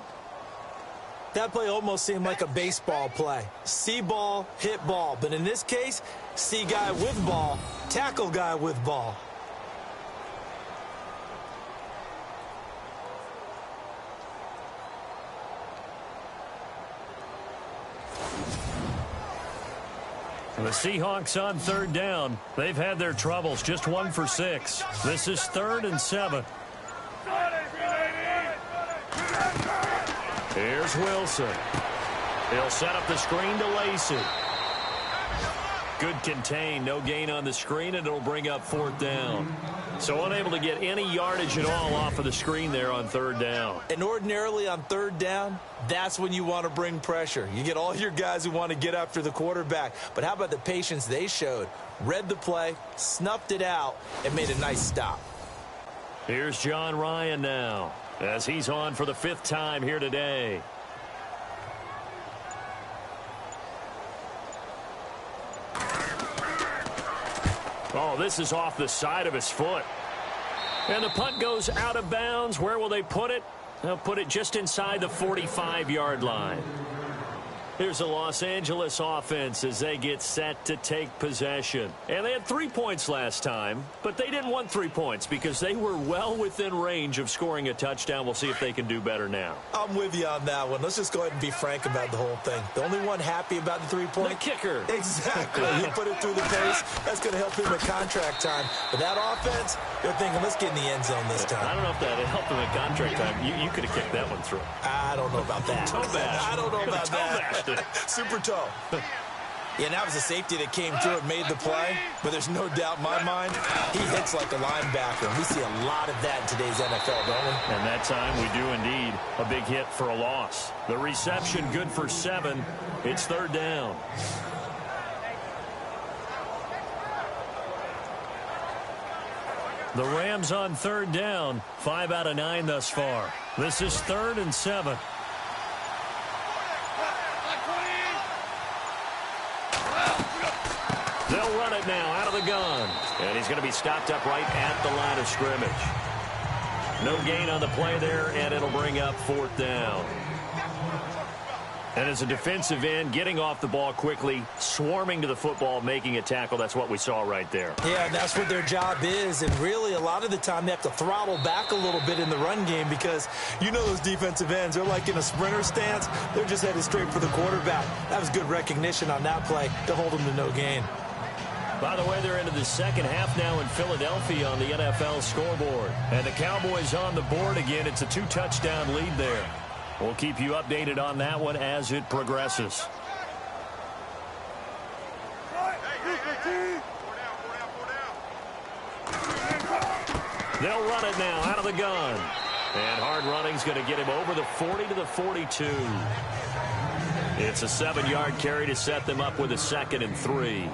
That play almost seemed like a baseball play. See ball, hit ball. But in this case, see guy with ball, tackle guy with ball. The Seahawks on third down. They've had their troubles, just 1 for 6. This is 3rd and 7. Here's Wilson. He'll set up the screen to Lacey. Good contain, no gain on the screen, and it'll bring up 4th down. So unable to get any yardage at all off of the screen there on 3rd down. And ordinarily on 3rd down, that's when you want to bring pressure. You get all your guys who want to get after the quarterback. But how about the patience they showed? Read the play, snuffed it out, and made a nice stop. Here's John Ryan now, as he's on for the 5th time here today. Oh, this is off the side of his foot. And the punt goes out of bounds. Where will they put it? They'll put it just inside the 45-yard line. Here's the Los Angeles offense as they get set to take possession. And they had 3 points last time, but they didn't want 3 points because they were well within range of scoring a touchdown. We'll see if they can do better now. I'm with you on that one. Let's just go ahead and be frank about the whole thing. The only one happy about the 3-point? The kicker. Exactly. He put it through the pace. That's going to help him at contract time. But that offense, they're thinking, let's get in the end zone this time. I don't know if that helped him at contract time. You could have kicked that one through. I don't know about that. Toe bash. I don't know about that. Super toe. Yeah, that was a safety that came through and made the play, but there's no doubt in my mind, he hits like a linebacker. We see a lot of that in today's NFL, don't we? And that time we do indeed. A big hit for a loss. The reception good for 7. It's 3rd down. The Rams on 3rd down. 5 out of 9 thus far. This is 3rd and 7. They'll run it now out of the gun. And he's going to be stopped up right at the line of scrimmage. No gain on the play there, and it'll bring up 4th down. And as a defensive end, getting off the ball quickly, swarming to the football, making a tackle, that's what we saw right there. Yeah, and that's what their job is. And really, a lot of the time, they have to throttle back a little bit in the run game because you know those defensive ends, they're like in a sprinter stance. They're just headed straight for the quarterback. That was good recognition on that play to hold them to no gain. By the way, they're into the second half now in Philadelphia on the NFL scoreboard. And the Cowboys on the board again. It's a 2-touchdown lead there. We'll keep you updated on that one as it progresses. They'll run it now out of the gun. And hard running's going to get him over the 40 to the 42. It's a 7-yard carry to set them up with a 2nd and 3.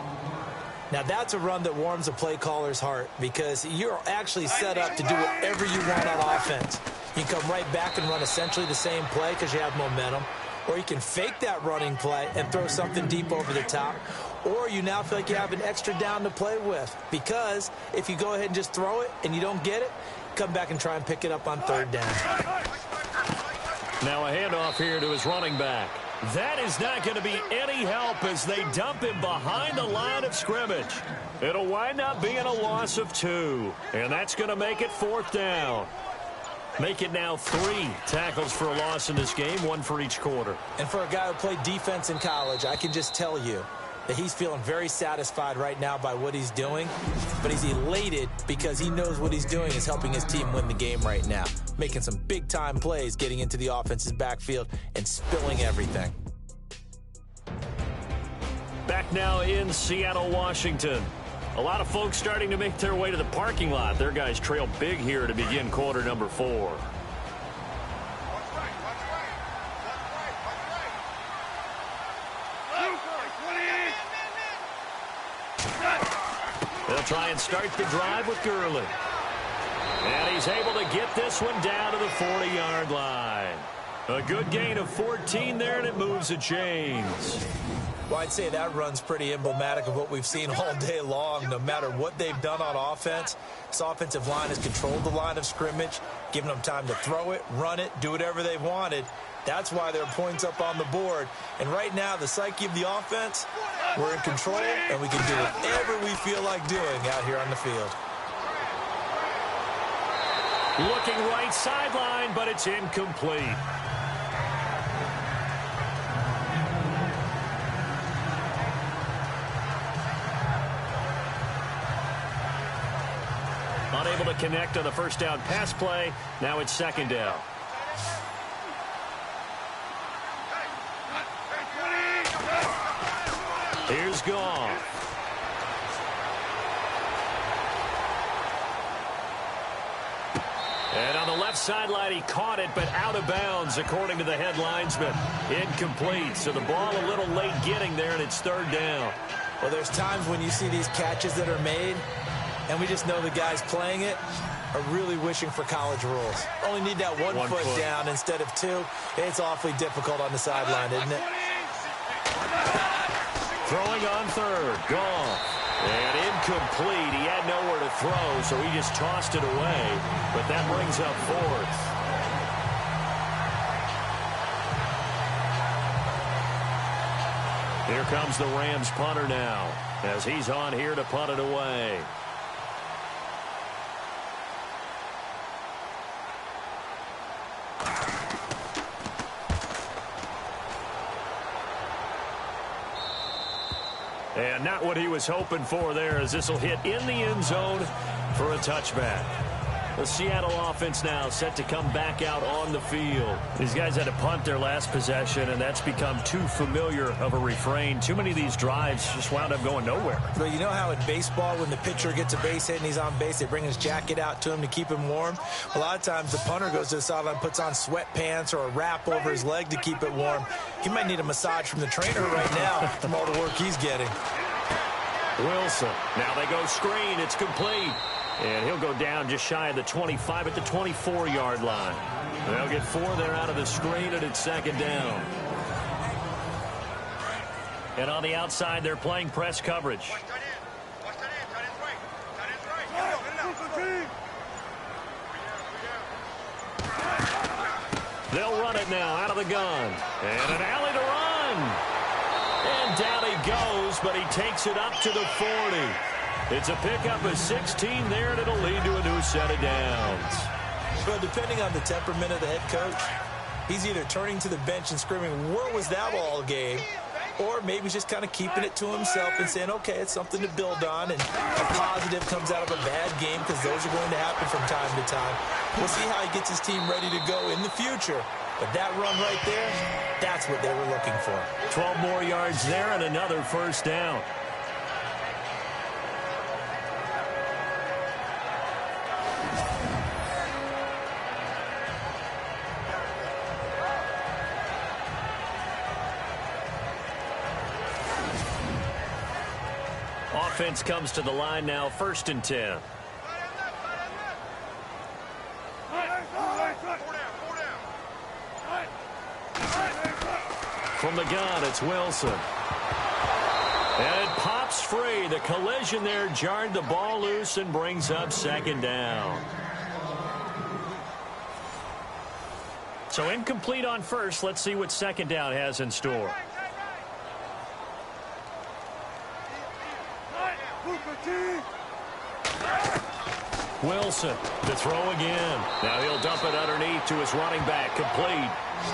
Now, that's a run that warms a play caller's heart because you're actually set up to do whatever you want on offense. You can come right back and run essentially the same play because you have momentum. Or you can fake that running play and throw something deep over the top. Or you now feel like you have an extra down to play with because if you go ahead and just throw it and you don't get it, come back and try and pick it up on 3rd down. Now a handoff here to his running back. That is not going to be any help as they dump him behind the line of scrimmage. It'll wind up being a loss of 2. And that's going to make it 4th down. Make it now 3 tackles for a loss in this game, 1 for each quarter. And for a guy who played defense in college, I can just tell you that he's feeling very satisfied right now by what he's doing. But he's elated because he knows what he's doing is helping his team win the game right now. Making some big-time plays, getting into the offense's backfield, and spilling everything. Back now in Seattle, Washington. A lot of folks starting to make their way to the parking lot. Their guys trail big here to begin quarter number 4. They'll try and start the drive with Gurley. And he's able to get this one down to the 40-yard line. A good gain of 14 there, and it moves the chains. Well, I'd say that run's pretty emblematic of what we've seen all day long. No matter what they've done on offense, this offensive line has controlled the line of scrimmage, given them time to throw it, run it, do whatever they've wanted. That's why there are points up on the board. And right now, the psyche of the offense, we're in control, and we can do whatever we feel like doing out here on the field. Looking right sideline, but it's incomplete. not connect on the first down pass play. Now it's second down. Here's Goff. And on the left sideline, he caught it, but out of bounds, according to the head linesman. Incomplete, so the ball a little late getting there, and it's third down. Well, there's times when you see these catches that are made, and we just know the guys playing it are really wishing for college rules. Only need that one foot down instead of two. It's awfully difficult on the sideline, isn't it? Throwing on third, Goff. And incomplete. He had nowhere to throw, so he just tossed it away. But that brings up fourth. Here comes the Rams punter now, as he's on here to punt it away. And not what he was hoping for there, as this will hit in the end zone for a touchback. The Seattle offense now set to come back out on the field. These guys had to punt their last possession, and that's become too familiar of a refrain. Too many of these drives just wound up going nowhere. But you know how in baseball, when the pitcher gets a base hit and he's on base, they bring his jacket out to him to keep him warm? A lot of times the punter goes to the sideline, puts on sweatpants or a wrap over his leg to keep it warm. He might need a massage from the trainer right now from all the work he's getting. Wilson. Now they go screen. It's complete. And he'll go down just shy of the 25 at the 24-yard line. They'll get 4 there out of the screen, and it's second down. And on the outside, they're playing press coverage. They'll run it now out of the gun. And an alley to run. And down he goes, but he takes it up to the 40. It's a pickup of 16 there, and it'll lead to a new set of downs. Well, depending on the temperament of the head coach, he's either turning to the bench and screaming, "Where was that all game?" Or maybe he's just kind of keeping it to himself and saying, okay, it's something to build on, and a positive comes out of a bad game, because those are going to happen from time to time. We'll see how he gets his team ready to go in the future. But that run right there, that's what they were looking for. 12 more yards there and another first down. Offense comes to the line now, 1st and 10. From the gun, it's Wilson. And it pops free. The collision there jarred the ball loose and brings up second down. So incomplete on first. Let's see what second down has in store. Wilson to throw again. Now he'll dump it underneath to his running back, complete.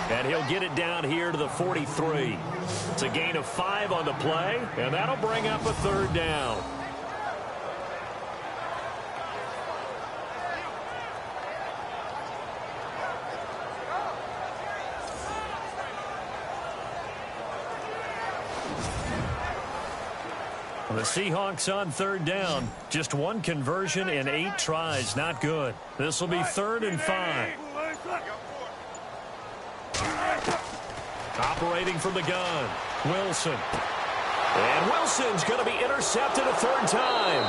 And he'll get it down here to the 43. It's a gain of 5 on the play, and that'll bring up a third down. The Seahawks on third down. Just 1 conversion in 8 tries. Not good. This will be 3rd and 5. Operating from the gun, Wilson. And Wilson's going to be intercepted a 3rd time.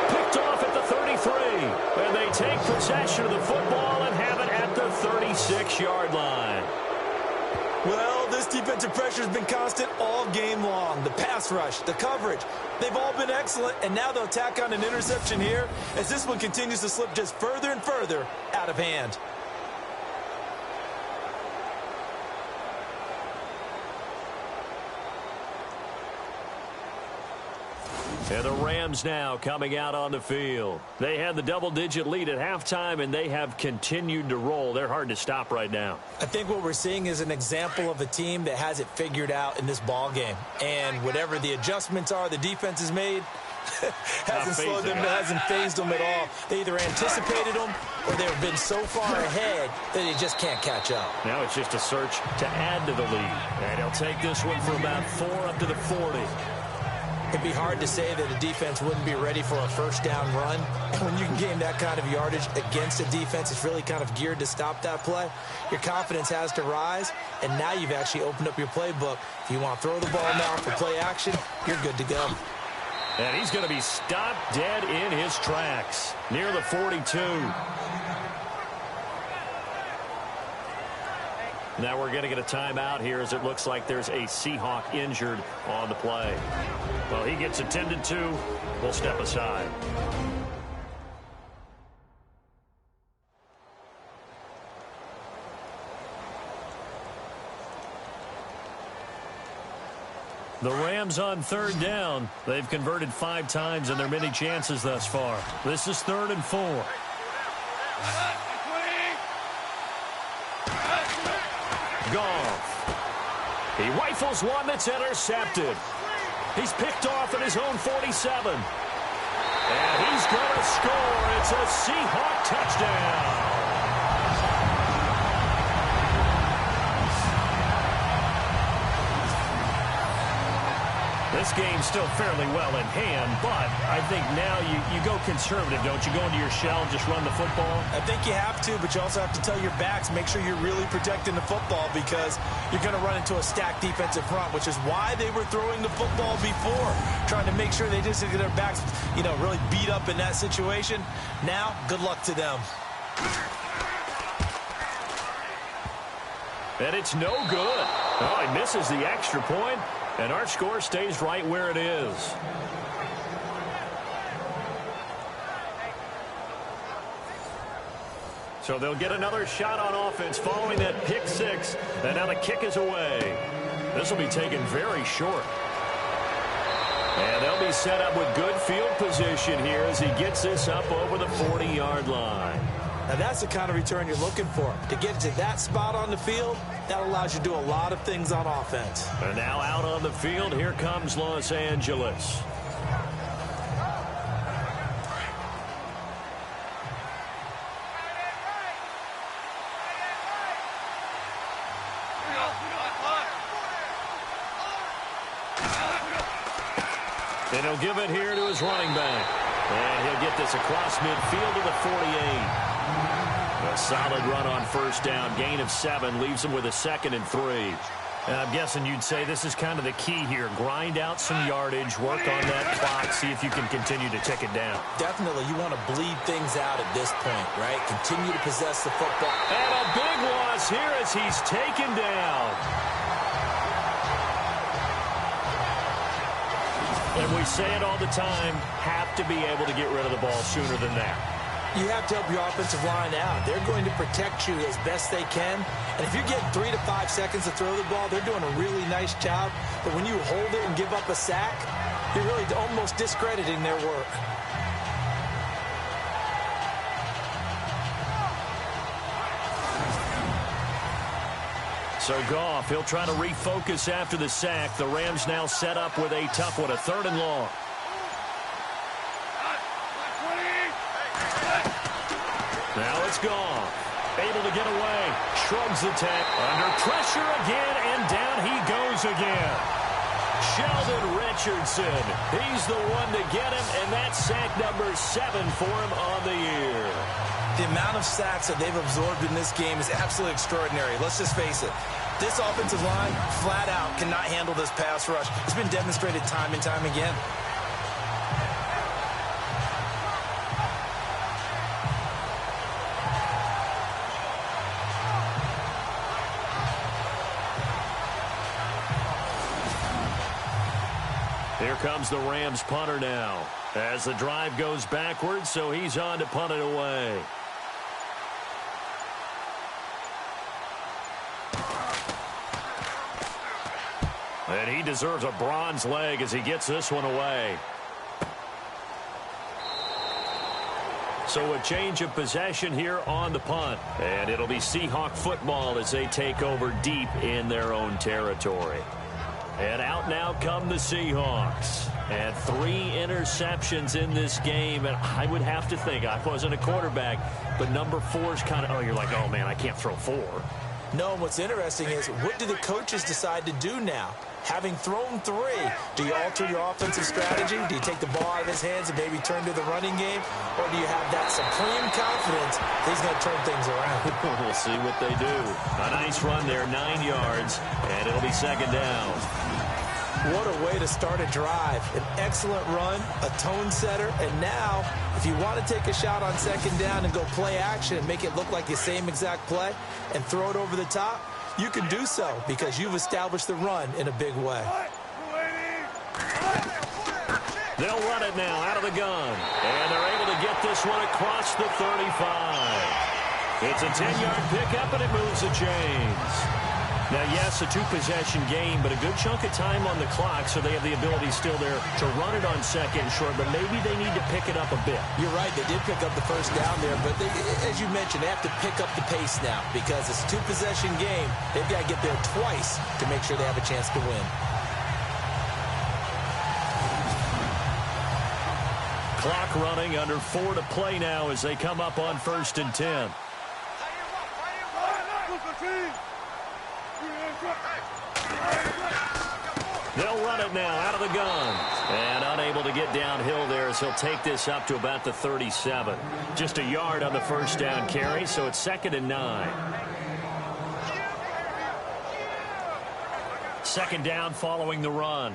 Picked off at the 33. And they take possession of the football and have it at the 36-yard line. Well, this defensive pressure has been constant all game long. The pass rush, the coverage, they've all been excellent, and now they'll tack on an interception here as this one continues to slip just further and further out of hand. And the Rams now coming out on the field. They had the double-digit lead at halftime, and they have continued to roll. They're hard to stop right now. I think what we're seeing is an example of a team that has it figured out in this ball game. And whatever the adjustments are the defense has made, hasn't slowed them, hasn't phased them at all. They either anticipated them or they've been so far ahead that they just can't catch up. Now it's just a search to add to the lead. And he'll take this one for about 4 up to the 40. It'd be hard to say that a defense wouldn't be ready for a first down run. When you can gain that kind of yardage against a defense that's really kind of geared to stop that play, your confidence has to rise, and now you've actually opened up your playbook. If you want to throw the ball now for play action, you're good to go. And he's going to be stopped dead in his tracks near the 42. Now we're going to get a timeout here as it looks like there's a Seahawk injured on the play. Well, he gets attended to. We'll step aside. The Rams on 3rd down. They've converted 5 times in their many chances thus far. This is 3rd and 4. Goff. He rifles one that's intercepted. He's picked off at his own 47. And he's going to score. It's a Seahawk touchdown. This game's still fairly well in hand, but I think now you go conservative, don't you? Go into your shell, just run the football? I think you have to, but you also have to tell your backs, make sure you're really protecting the football because you're going to run into a stacked defensive front, which is why they were throwing the football before, trying to make sure they just get their backs, really beat up in that situation. Now, good luck to them. And it's no good. Oh, he misses the extra point. And our score stays right where it is. So they'll get another shot on offense following that pick 6. And now the kick is away. This will be taken very short. And they'll be set up with good field position here as he gets this up over the 40-yard line. Now that's the kind of return you're looking for. To get to that spot on the field, that allows you to do a lot of things on offense. And now out on the field, here comes Los Angeles. And he'll give it here to his running back. And he'll get this across midfield to the 48. A solid run on first down. Gain of 7 leaves him with a 2nd and 3. And I'm guessing you'd say this is kind of the key here. Grind out some yardage, work on that clock, see if you can continue to tick it down. Definitely, you want to bleed things out at this point, right? Continue to possess the football. And a big loss here as he's taken down. And we say it all the time, have to be able to get rid of the ball sooner than that. You have to help your offensive line out. They're going to protect you as best they can. And if you're getting 3 to 5 seconds to throw the ball, they're doing a really nice job. But when you hold it and give up a sack, you're really almost discrediting their work. So Goff, he'll try to refocus after the sack. The Rams now set up with a tough one, a 3rd and long. Now it's Goff. Able to get away. Shrugs the tack. Under pressure again, and down he goes again. Sheldon Richardson. He's the one to get him, and that's sack number 7 for him on the year. The amount of sacks that they've absorbed in this game is absolutely extraordinary. Let's just face it. This offensive line, flat out, cannot handle this pass rush. It's been demonstrated time and time again. Here comes the Rams punter now as the drive goes backwards, so he's on to punt it away. And he deserves a bronze leg as he gets this one away. So a change of possession here on the punt. And it'll be Seahawk football as they take over deep in their own territory. And out now come the Seahawks. And 3 interceptions in this game. And I would have to think, I wasn't a quarterback, but number 4 is kind of, oh, you're like, oh, man, I can't throw 4. No, and what's interesting is, what do the coaches decide to do now? Having thrown 3, do you alter your offensive strategy? Do you take the ball out of his hands and maybe turn to the running game? Or do you have that supreme confidence that he's going to turn things around? We'll see what they do. A nice run there, 9 yards, and it'll be 2nd down. What a way to start a drive. An excellent run, a tone setter, and now, if you want to take a shot on 2nd down and go play action and make it look like the same exact play and throw it over the top, you can do so because you've established the run in a big way. They'll run it now out of the gun, and they're able to get this one across the 35. It's a 10-yard pickup, and it moves the chains. Now, yes, a 2-possession game, but a good chunk of time on the clock, so they have the ability still there to run it on 2nd and short, but maybe they need to pick it up a bit. You're right. They did pick up the 1st down there, but as you mentioned, they have to pick up the pace now because it's a 2-possession game. They've got to get there twice to make sure they have a chance to win. Clock running, under 4 to play now as they come up on 1st and 10. They'll run it now out of the gun. And unable to get downhill there as he'll take this up to about the 37. Just a yard on the 1st down carry, so it's 2nd and 9. 2nd down following the run.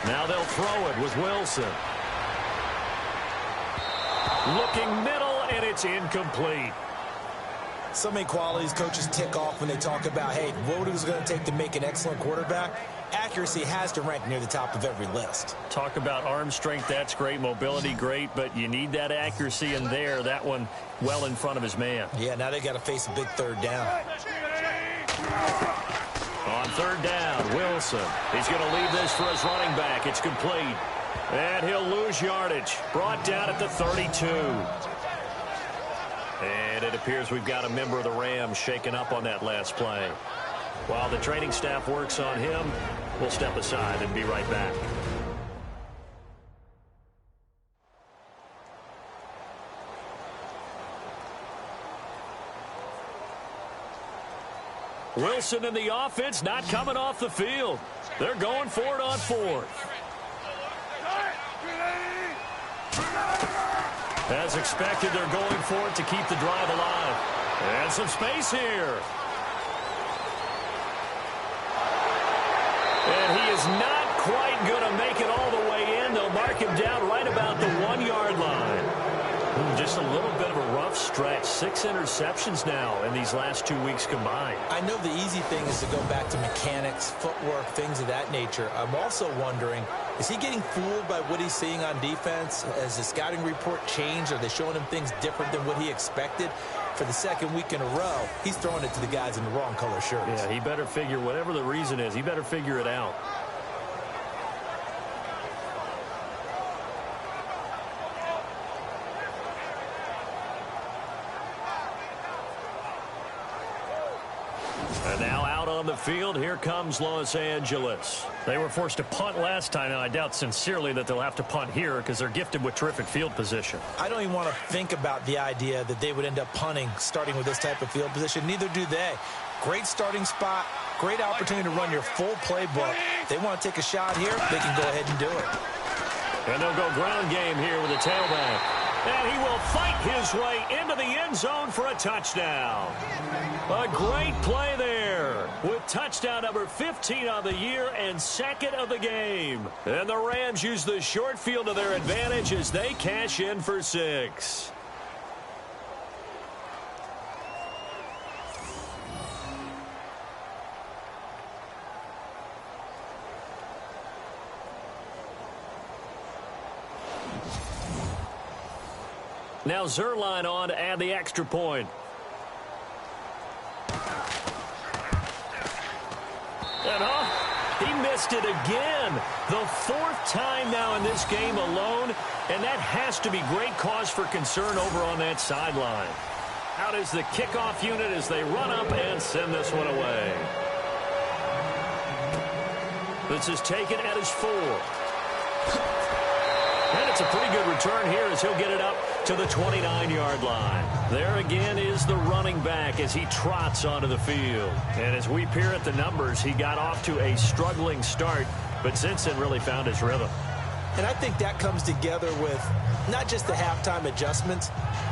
Now they'll throw it with Wilson. Looking middle, and it's incomplete. So many qualities coaches tick off when they talk about, hey, what is it going to take to make an excellent quarterback? Accuracy has to rank near the top of every list. Talk about arm strength, that's great. Mobility, great, but you need that accuracy in there. That one well in front of his man. Yeah, now they got to face a big 3rd down. On 3rd down, Wilson. He's going to leave this for his running back. It's complete. And he'll lose yardage. Brought down at the 32. And it appears we've got a member of the Rams shaken up on that last play. While the training staff works on him, we'll step aside and be right back. Wilson and the offense not coming off the field. They're going for it on 4th. As expected, they're going for it to keep the drive alive. And some space here. And he is not quite going to make it all the way in. They'll mark him down right about the 1-yard line. Just a little bit of a rough stretch. 6 interceptions now in these last 2 weeks combined. I know the easy thing is to go back to mechanics, footwork, things of that nature. I'm also wondering, is he getting fooled by what he's seeing on defense? Has the scouting report changed? Are they showing him things different than what he expected? For the 2nd week in a row, he's throwing it to the guys in the wrong color shirts. Yeah, he better figure, whatever the reason is, he better figure it out. And now out on the field, here comes Los Angeles. They were forced to punt last time, and I doubt sincerely that they'll have to punt here because they're gifted with terrific field position. I don't even want to think about the idea that they would end up punting starting with this type of field position. Neither do they. Great starting spot, great opportunity to run your full playbook. If they want to take a shot here, they can go ahead and do it. And they'll go ground game here with a tailback. And he will fight his way into the end zone for a touchdown. A great play there with touchdown number 15 on the year and 2nd of the game. And the Rams use the short field to their advantage as they cash in for 6. Now Zerline on to add the extra point. And he missed it again. The 4th time now in this game alone, and that has to be great cause for concern over on that sideline. Out is the kickoff unit as they run up and send this one away. This is taken at his 4. And it's a pretty good return here as he'll get it up to the 29-yard line. There again is the running back as he trots onto the field. And as we peer at the numbers, he got off to a struggling start, but since then really found his rhythm. And I think that comes together with not just the halftime adjustments,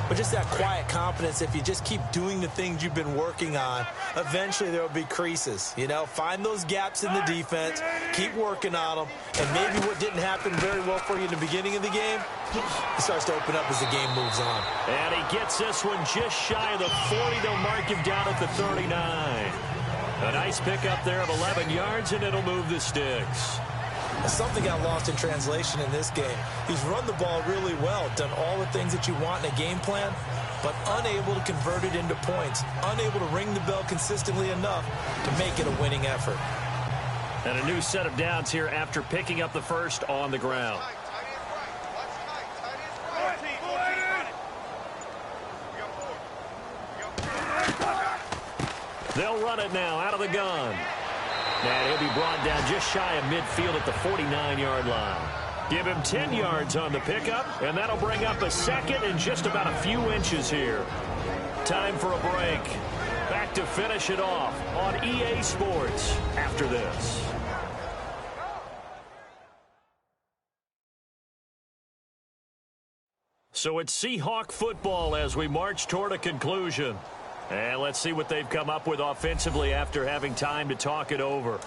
but just that quiet confidence. If you just keep doing the things you've been working on, eventually there will be creases. You know, find those gaps in the defense, keep working on them, and maybe what didn't happen very well for you in the beginning of the game, it starts to open up as the game moves on. And he gets this one just shy of the 40. They'll mark him down at the 39. A nice pickup there of 11 yards, and it'll move the sticks. Something got lost in translation in this game. He's run the ball really well, done all the things that you want in a game plan, but unable to convert it into points, unable to ring the bell consistently enough to make it a winning effort. And a new set of downs here after picking up the first on the ground. They'll run it now out of the gun. And he'll be brought down just shy of midfield at the 49-yard line. Give him 10 yards on the pickup, and that'll bring up a second and just about a few inches here. Time for a break. Back to finish it off on EA Sports after this. So it's Seahawk football as we march toward a conclusion. And let's see what they've come up with offensively after having time to talk it over.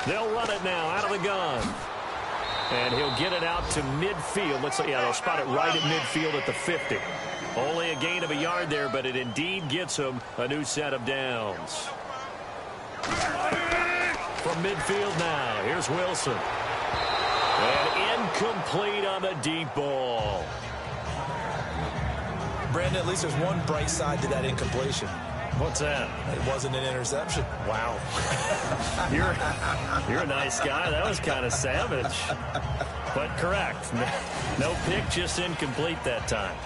They'll run it now out of the gun. And he'll get it out to midfield. Looks like, yeah, they'll spot it right at midfield at the 50. Only a gain of a yard there, but it indeed gets him a new set of downs. From midfield now, here's Wilson. And incomplete on the deep ball. Brandon, at least there's one bright side to that incompletion. What's that? It wasn't an interception. Wow. You're a nice guy. That was kind of savage. But correct. No pick, just incomplete that time.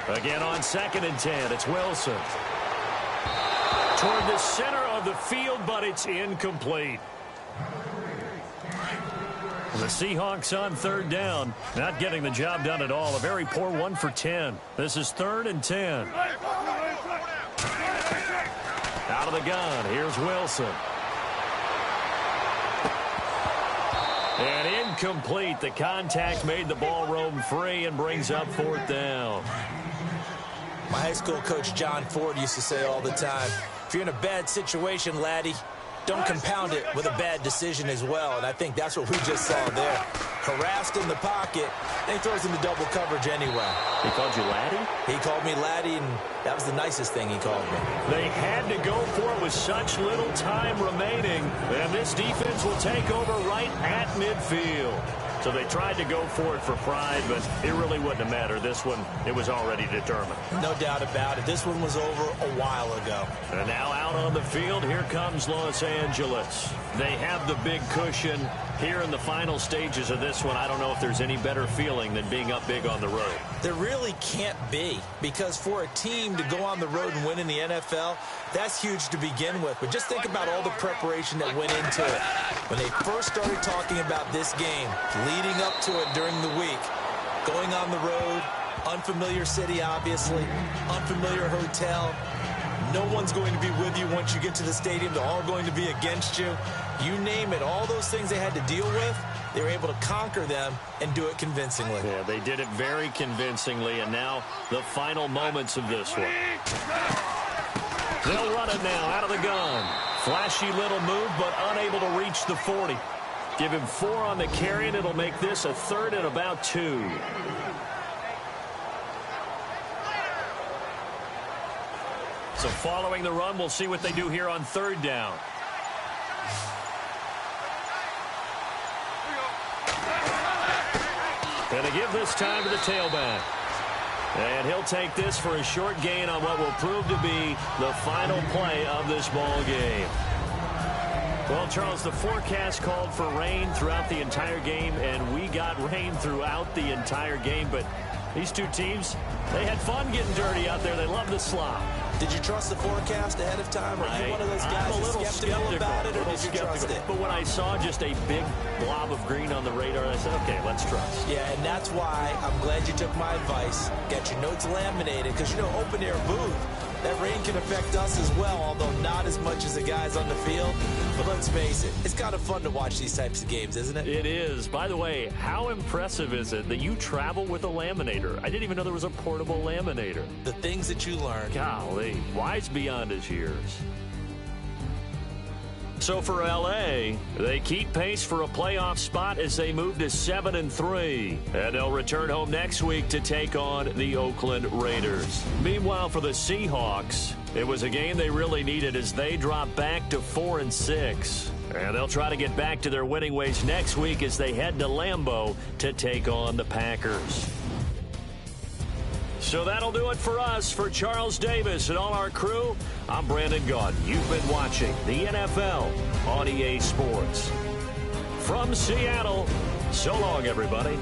Again on 2nd and 10, it's Wilson. Toward the center of the field, but it's incomplete. The Seahawks on 3rd down, not getting the job done at all. A very poor 1 for 10. This is 3rd and 10. Out of the gun, here's Wilson. And incomplete. The contact made the ball roam free and brings up 4th down. My high school coach, John Ford, used to say all the time, if you're in a bad situation, laddie, don't compound it with a bad decision as well. And I think that's what we just saw there. Harassed in the pocket, and he throws into double coverage anyway. He called you laddie? He called me laddie, and that was the nicest thing he called me. They had to go for it with such little time remaining. And this defense will take over right at midfield. So they tried to go for it for pride, but it really wouldn't have mattered. This one, it was already determined. No doubt about it. This one was over a while ago. And now out on the field, here comes Los Angeles. They have the big cushion here in the final stages of this one. I don't know if there's any better feeling than being up big on the road. There really can't be, because for a team to go on the road and win in the NFL, that's huge to begin with. But just think about all the preparation that went into it. When they first started talking about this game, leading up to it during the week, going on the road, unfamiliar city, obviously, unfamiliar hotel. No one's going to be with you once you get to the stadium. They're all going to be against you. You name it, all those things they had to deal with, they were able to conquer them and do it convincingly. Yeah, they did it very convincingly, and now the final moments of this one. They'll run it now out of the gun. Flashy little move, but unable to reach the 40. Give him 4 on the carry, and it'll make this a 3rd and about 2. So following the run, we'll see what they do here on 3rd down. And going to give this time to the tailback. And he'll take this for a short gain on what will prove to be the final play of this ball game. Well, Charles, the forecast called for rain throughout the entire game, and we got rain throughout the entire game. But these two teams, they had fun getting dirty out there. They love the slop. Did you trust the forecast ahead of time? Are you one of those guys I'm a little skeptical about it, or did you trust it? But when I saw just a big blob of green on the radar, I said, okay, let's trust. Yeah, and that's why I'm glad you took my advice. Get your notes laminated, because, you know, open air booth, that rain can affect us as well, although not as much as the guys on the field. But let's face it, it's kind of fun to watch these types of games, isn't it? It is. By the way, how impressive is it that you travel with a laminator? I didn't even know there was a portable laminator. The things that you learn. Golly, wise beyond his years. So for L.A., they keep pace for a playoff spot as they move to 7-3. And they'll return home next week to take on the Oakland Raiders. Meanwhile, for the Seahawks, it was a game they really needed as they drop back to 4-6. And they'll try to get back to their winning ways next week as they head to Lambeau to take on the Packers. So that'll do it for us. For Charles Davis and all our crew, I'm Brandon Gaudin. You've been watching the NFL on EA Sports. From Seattle, so long, everybody.